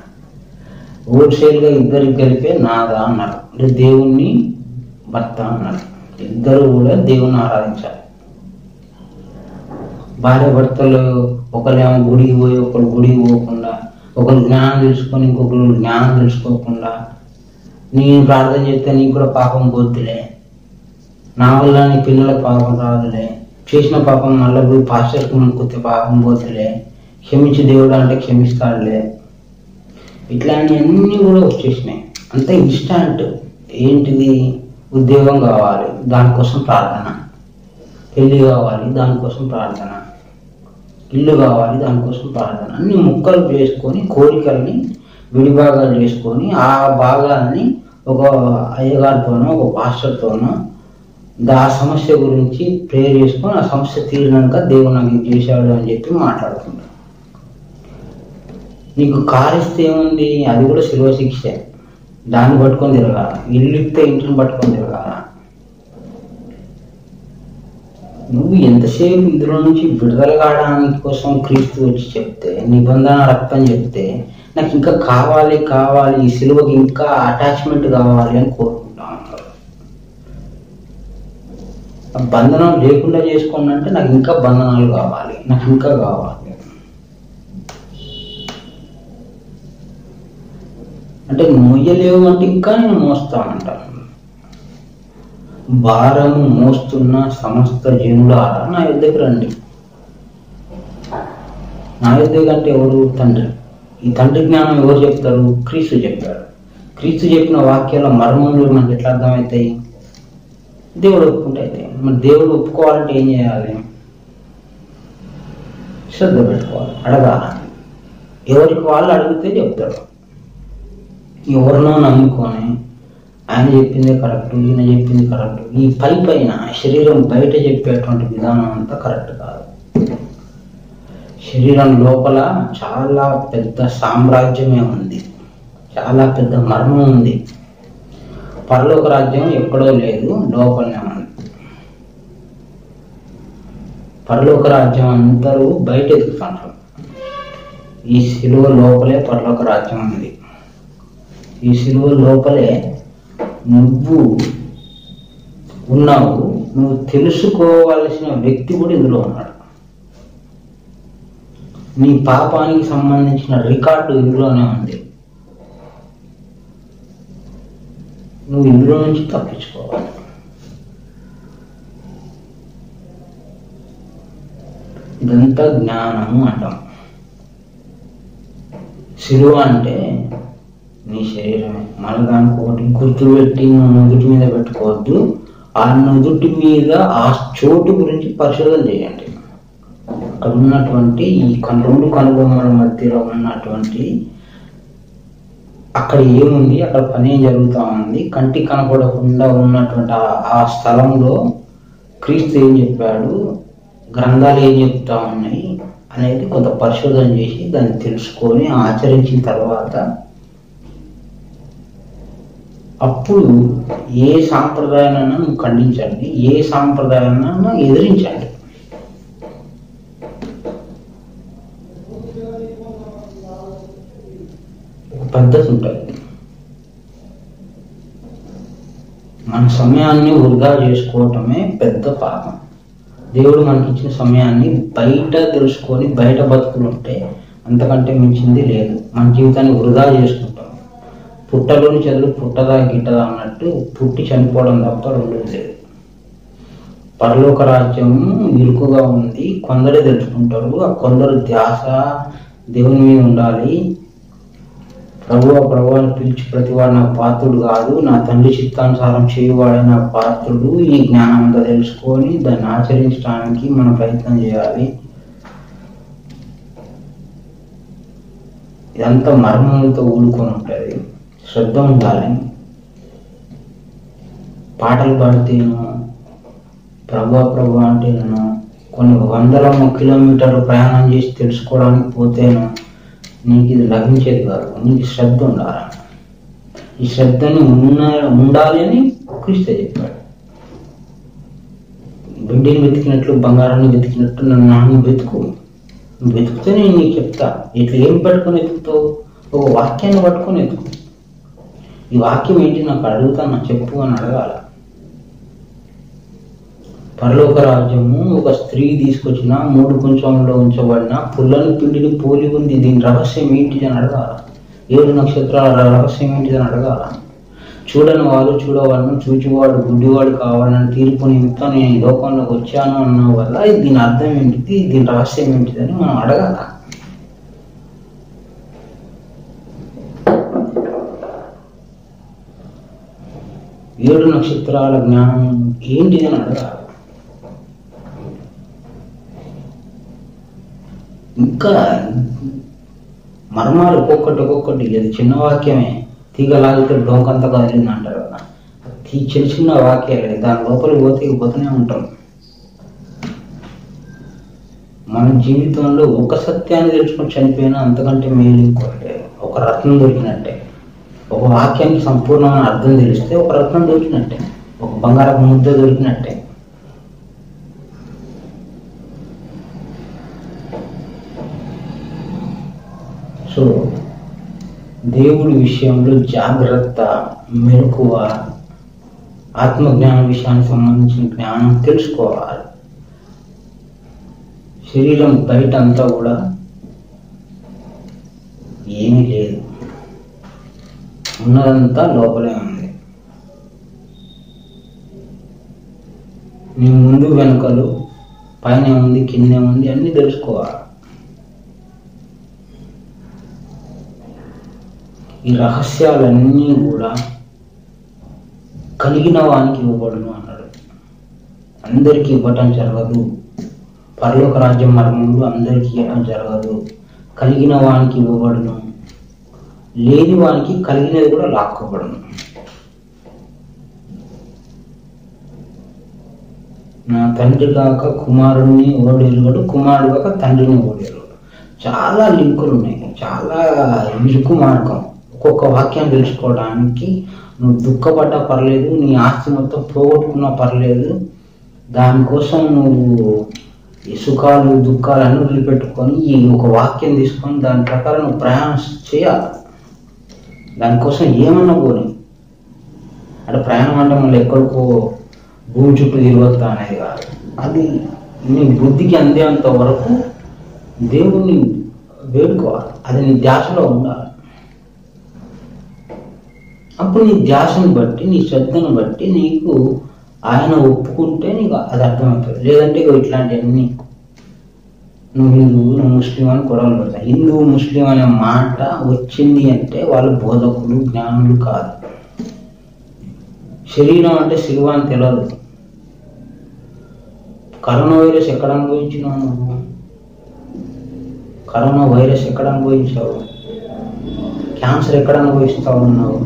హోల్సేల్గా ఇద్దరికి కలిపే నాదా అన్నారు, అంటే దేవుణ్ణి భర్త అన్నారు. ఇద్దరు కూడా దేవుణ్ణి ఆరాధించాలి. భార్య భర్తలు ఒకరేమో గుడికి పోయి ఒకరు గుడికి పోకుండా, ఒకరు జ్ఞానం తెలుసుకొని ఇంకొకరు జ్ఞానం తెలుసుకోకుండా, నేను ప్రార్థన చేస్తే నీకు కూడా పాపం పోతులే, నా వల్ల నీ పిల్లలకు పాపం రాదులే, చేసిన పాపం మళ్ళీ పోయి పాస్టర్కి మునుకొస్తే పాపం పోతులే, క్షమించి దేవుడు అంటే క్షమిస్తాడులే, ఇట్లాంటివన్నీ కూడా వచ్చేసినాయి. అంత ఇన్స్టాంట్. ఏంటిది? ఉద్యోగం కావాలి, దానికోసం ప్రార్థన. పెళ్ళి కావాలి, దానికోసం ప్రార్థన. ఇల్లు కావాలి, దానికోసం ప్రార్థన. అన్ని ముక్కలు చేసుకొని, కోరికల్ని విడిభాగాలు చేసుకొని, ఆ భాగాల్ని ఒక అయ్యగారితోనో ఒక పాస్టర్తోనో ఆ సమస్య గురించి ప్రేయర్ చేసుకొని, ఆ సమస్య తీరినాక దేవుడు నాకు ఇది చేశాడు అని చెప్పి మాట్లాడుతుంటారు. నీకు కారిస్తే ఏముంది, అది కూడా శిలువ శిక్షే. దాన్ని పట్టుకొని తిరగాల. ఇల్లు ఇస్తే ఇంటిని పట్టుకొని తిరగాల. నువ్వు ఎంతసేపు ఇందులో నుంచి విడుదల కావడానికి కోసం క్రీస్తు వచ్చి చెప్తే, నిబంధన రక్తం చెప్తే, నాకు ఇంకా కావాలి కావాలి, ఈ సిలువకి ఇంకా అటాచ్మెంట్ కావాలి అని కోరుకుంటా ఉన్నారు. బంధనం లేకుండా చేసుకోండి అంటే నాకు ఇంకా బంధనాలు కావాలి, నాకు ఇంకా కావాలి అంటే మొయ్యలేవు అంటే ఇంకా నేను మోస్తానంటాను. భారము మోస్తున్న సమస్త జనులారా నా యుద్ధకు రండి. నా యుద్ధకు అంటే ఎవరు? తండ్రి. ఈ తండ్రి జ్ఞానం ఎవరు చెప్తారు? క్రీస్తు చెప్పాడు. క్రీస్తు చెప్పిన వాక్యాల మర్మములు మనకి ఎట్లా అర్థమవుతాయి? దేవుడు ఒప్పుకుంటే అయితే. మరి దేవుడు ఒప్పుకోవాలంటే ఏం చేయాలి? శ్రద్ధ పెట్టుకోవాలి, అడగాలి. ఎవరికి వాళ్ళు అడిగితే చెప్తాడు. ఎవరినో నమ్ముకొని ఆయన చెప్పిందే కరెక్ట్, ఈయన చెప్పింది కరెక్ట్, ఈ పైన శరీరం బయట చెప్పేటువంటి విధానం అంతా కరెక్ట్ కాదు. శరీరం లోపల చాలా పెద్ద సామ్రాజ్యమే ఉంది, చాలా పెద్ద మర్మం ఉంది. పరలోక రాజ్యం ఎక్కడో లేదు, లోపలనే ఉంది. పరలోక రాజ్యం అందరూ బయట ఎదుగుతుంటారు. ఈ సిలువ లోపలే పరలోక రాజ్యం ఉంది. ఈ సిలువ లోపలే నువ్వు ఉన్నావు. నువ్వు తెలుసుకోవాల్సిన వ్యక్తి కూడా ఇందులో ఉన్నాడు. నీ పాపానికి సంబంధించిన రికార్డు ఇందులోనే ఉంది. నువ్వు ఇందులో నుంచి తప్పించుకోవాలి. ఇదంతా జ్ఞానము అంటాం. సిలువ అంటే నీ శరీరమే. మళ్ళీ దానికి ఒకటి గుర్తు పెట్టి నువ్వు నుదుటి మీద పెట్టుకోవద్దు. ఆ నుదుటి మీద ఆ చోటు గురించి పరిశోధన చేయండి. అక్కడ ఉన్నటువంటి ఈ రెండు కనుబొమ్మల మధ్యలో ఉన్నటువంటి అక్కడ ఏముంది, అక్కడ పని ఏం జరుగుతూ ఉంది, కంటికి కనపడకుండా ఉన్నటువంటి ఆ స్థలంలో క్రీస్తు ఏం చెప్పాడు, గ్రంథాలు ఏం చెప్తా ఉన్నాయి అనేది కొంత పరిశోధన చేసి దాన్ని తెలుసుకొని ఆచరించిన తర్వాత అప్పుడు ఏ సాంప్రదాయాన్ని నువ్వు ఖండించండి, ఏ సాంప్రదాయాన్ని ఎదిరించండి. ఒక పద్ధతి ఉంటుంది. మన సమయాన్ని వృధా చేసుకోవటమే పెద్ద పాపం. దేవుడు మనకి ఇచ్చిన సమయాన్ని బయట తెలుసుకొని బయట బతుకులు ఉంటే అంతకంటే మించింది లేదు. మన జీవితాన్ని వృధా చేసుకుంటాం. పుట్టలోని చదువు పుట్టదా గిట్టదా అన్నట్టు పుట్టి చనిపోవడం తప్ప రెండు లేదు. పరలోక రాజ్యము ఇరుకుగా ఉంది, కొందరే తెలుసుకుంటారు. ఆ కొందరు ధ్యాస దేవుని మీద ఉండాలి. ప్రభువాన్ని పిలిచి ప్రతివాడు నాకు పాత్రుడు కాదు, నా తండ్రి చిత్తానుసారం చేయువాడే నాకు పాత్రుడు. ఈ జ్ఞానం అంతా తెలుసుకొని దాన్ని ఆచరించడానికి మనం ప్రయత్నం చేయాలి. ఇదంతా మర్మములతో ఊడుకొని ఉంటుంది. శ్రద్ధ ఉండాలి. పాటలు పాడితేనో ప్రభు అంటే నేను కొన్ని వందల కిలోమీటర్లు ప్రయాణం చేసి తెలుసుకోవడానికి పోతేనో నీకు ఇది లభించేది కాదు. నీకు శ్రద్ధ ఉండాలి. ఈ శ్రద్ధని ఉండాలి అని క్రీస్తు చెప్పాడు. వెండిని వెతికినట్లు బంగారాన్ని వెతికినట్టు నన్ను వెతుకు. నువ్వు వెతికితే నేను నీకు చెప్తా. ఇట్లా ఏం పట్టుకొని వెతుకుతావు? ఒక వాక్యాన్ని పట్టుకొని వెతుకు. ఈ వాక్యం ఏంటి నాకు అడుగుతాను చెప్పు అని అడగాల. పరలోక రాజ్యము ఒక స్త్రీ తీసుకొచ్చిన 3 కుంచంలో ఉంచబడిన పుల్లని పిండిని పోలి ఉంది. దీని రహస్యం ఏంటిది అని అడగాల. 7 నక్షత్రాల రహస్యం ఏంటిది అని అడగాల. చూడని వారు చూడవాళ్ళను, చూచివాడు గుడ్డివాడు కావాలని తీర్పు నిమిత్తం నేను ఈ లోకంలోకి వచ్చాను అన్న వల్ల దీని అర్థం ఏంటిది, దీని రహస్యం ఏంటిదని మనం అడగాల. ఏడు నక్షత్రాల జ్ఞానం ఏంటిది అని అడగాలి. ఇంకా మర్మాలు ఒక్కొక్కటి అది చిన్న వాక్యమే. తీగ లాగితే డోకంతా కదిలింది అంటారు కదా. చిన్న వాక్యాలే, దాని లోపలికి పోతూనే ఉంటాం. మన జీవితంలో ఒక సత్యాన్ని తెలుసుకొని చనిపోయినా అంతకంటే మేలు ఇంకోటే. ఒక రత్నం దొరికినట్టే. ఒక వాక్యానికి సంపూర్ణమైన అర్థం తెలిస్తే ఒక రత్నం దొరికినట్టే, ఒక బంగారపు ముద్ద దొరికినట్టే. సో దేవుడి విషయంలో జాగ్రత్త, మెలకువ, ఆత్మజ్ఞానం విషయానికి సంబంధించిన జ్ఞానం తెలుసుకోవాలి. శరీరం బయట అంతా కూడా ఏమీ లేదు, ఉన్నదంతా లోపలే ఉంది. నీ ముందు వెనుకలు, పైన ఉంది, కింద ఉంది, అన్నీ తెలుసుకోవాలి. ఈ రహస్యాలన్నీ కూడా కలిగిన వానికి ఇవ్వబడును అన్నాడు. అందరికీ ఇవ్వటం జరగదు. పరలోక రాజ్యం మర్మములు అందరికీ ఇవ్వటం జరగదు. కలిగిన వానికి ఇవ్వబడును, లేని వానికి కలిగినది కూడా లాక్కోబడును. నా తండ్రి కాక కుమారుడిని ఓడేరుగడు, కుమారుడు కాక తండ్రిని ఓడేరుగడు. చాలా లింకులు ఉన్నాయి, చాలా ఇరుకు మార్గం. ఒక్కొక్క వాక్యం తెలుసుకోవడానికి నువ్వు దుఃఖపడ్డా పర్లేదు, నీ ఆస్తి మొత్తం పోగొట్టుకున్నా పర్లేదు, దానికోసం నువ్వు ఈ సుఖాలు దుఃఖాలు అన్ని వదిలిపెట్టుకొని ఈ ఒక వాక్యం తీసుకొని దాని ప్రకారం నువ్వు ప్రయాణం చేయాలి. దానికోసం ఏమన్నా పోనీ అంటే ప్రయాణం అంటే మళ్ళీ ఎక్కడికో భూమి చుట్టూ తిరగొస్తా అనేది కాదు. అది నీ బుద్ధికి అందేంత వరకు దేవుణ్ణి వేడుకోవాలి. అది నీ ధ్యాసలో ఉండాలి. అప్పుడు నీ ధ్యాసను బట్టి, నీ శ్రద్ధను బట్టి నీకు ఆయన ఒప్పుకుంటే నీకు అది అర్థమవుతుంది. లేదంటే ఇట్లాంటివన్నీ నువ్వు హిందువు, నువ్వు ముస్లిం అని గొడవలు పెడతావు. హిందూ ముస్లిం అనే మాట వచ్చింది అంటే వాళ్ళు బోధకులు, జ్ఞానులు కాదు. శరీరం అంటే సిలువ అని తెలియదు. కరోనా వైరస్ ఎక్కడ అనుభవించినావు నువ్వు? కరోనా వైరస్ ఎక్కడ అనుభవించావు? క్యాన్సర్ ఎక్కడ అనుభవిస్తా ఉన్నావు?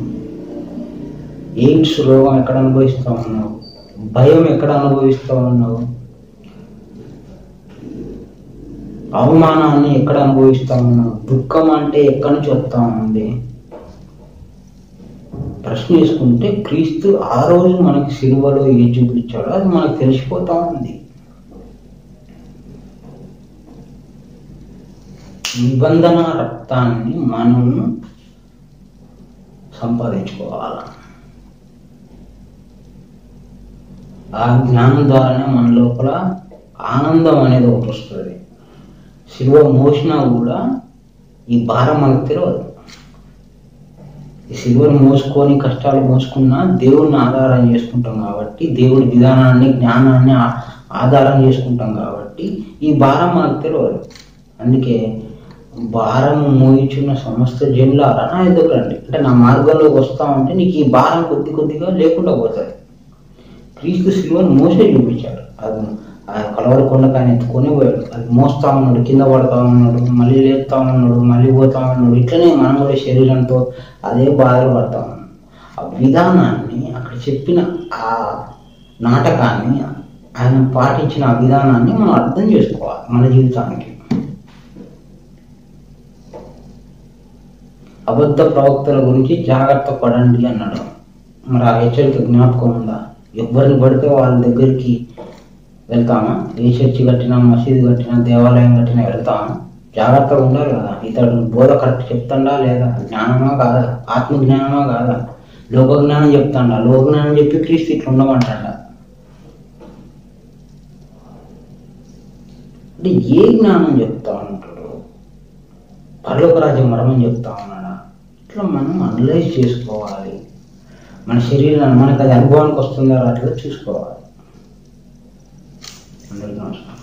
ఎయిడ్స్ రోగం ఎక్కడ అనుభవిస్తా ఉన్నావు? భయం ఎక్కడ అనుభవిస్తా ఉన్నావు? అవమానాన్ని ఎక్కడ అనుభవిస్తా ఉన్నావు? దుఃఖం అంటే ఎక్కడి నుంచి వస్తా ఉంది? ప్రశ్న వేసుకుంటే క్రీస్తు ఆ రోజు మనకి సిలువలో ఏ చూపించాడో అది మనకు తెలిసిపోతా ఉంది. నిబంధన రక్తాన్ని మనం సంపాదించుకోవాలి. ఆ జ్ఞానం ద్వారానే మన లోపల ఆనందం అనేది ఒకటి వస్తుంది. సిలువ మోసినా కూడా ఈ భారం మనకు తెలియదు. ఈ సిలువను మోసుకొని కష్టాలు మోసుకున్నా దేవుడిని ఆధారం చేసుకుంటాం కాబట్టి, దేవుడి విధానాన్ని జ్ఞానాన్ని ఆధారం చేసుకుంటాం కాబట్టి ఈ భారం మనకు తెలియదు. అందుకే భారం మోయించున్న సమస్త జనులారా నా ఎదురు రండి అంటే నా మార్గంలోకి వస్తా ఉంటే నీకు ఈ భారం కొద్ది కొద్దిగా లేకుండా పోతుంది. క్రీస్తు సిలువను మోసే చూపించాడు. అది కలవరి కొండకు ఆయన ఎత్తుకొని పోయాడు. అది మోస్తా ఉన్నాడు, కింద పడతా ఉన్నాడు, మళ్ళీ లేపుతా ఉన్నాడు, మళ్ళీ పోతా ఉన్నాడు. ఇట్లనే మనం కూడా శరీరంతో అదే బాధలు పడతా ఉన్నాం. ఆ విధానాన్ని అక్కడ చెప్పిన ఆ నాటకాన్ని ఆయన పాటించిన ఆ విధానాన్ని మనం అర్థం చేసుకోవాలి మన జీవితానికి. అబద్ధ ప్రవక్తల గురించి జాగ్రత్త పడండి అన్నాడు. మరి ఆ హెచ్చరిక జ్ఞాపకం ఉందా? ఎవరిని పడితే వాళ్ళ దగ్గరికి వెళ్తామా? ఏ చర్చి కట్టినా, మసీదు కట్టినా, దేవాలయం కట్టినా వెళ్తామా? జాగ్రత్తగా ఉండాలి కదా. ఇతడు బోధ కరెక్ట్ చెప్తాడా లేదా? జ్ఞానమా కాదా? ఆత్మజ్ఞానమా కాదా? లోకజ్ఞానం చెప్తాడా? లోకజ్ఞానం చెప్పి క్రీస్తు ఇట్లా ఉండమంటాడా? అంటే ఏ జ్ఞానం చెప్తా ఉంటాడు? పరలోక రాజ్యం మరమని చెప్తా ఉన్నాడా? ఇట్లా మనం అనలైజ్ చేసుకోవాలి. మన శరీరాన్ని మనకు అది అనుభవానికి వస్తుందా అట్లా చూసుకోవాలి. అందరికీ నమస్కారం.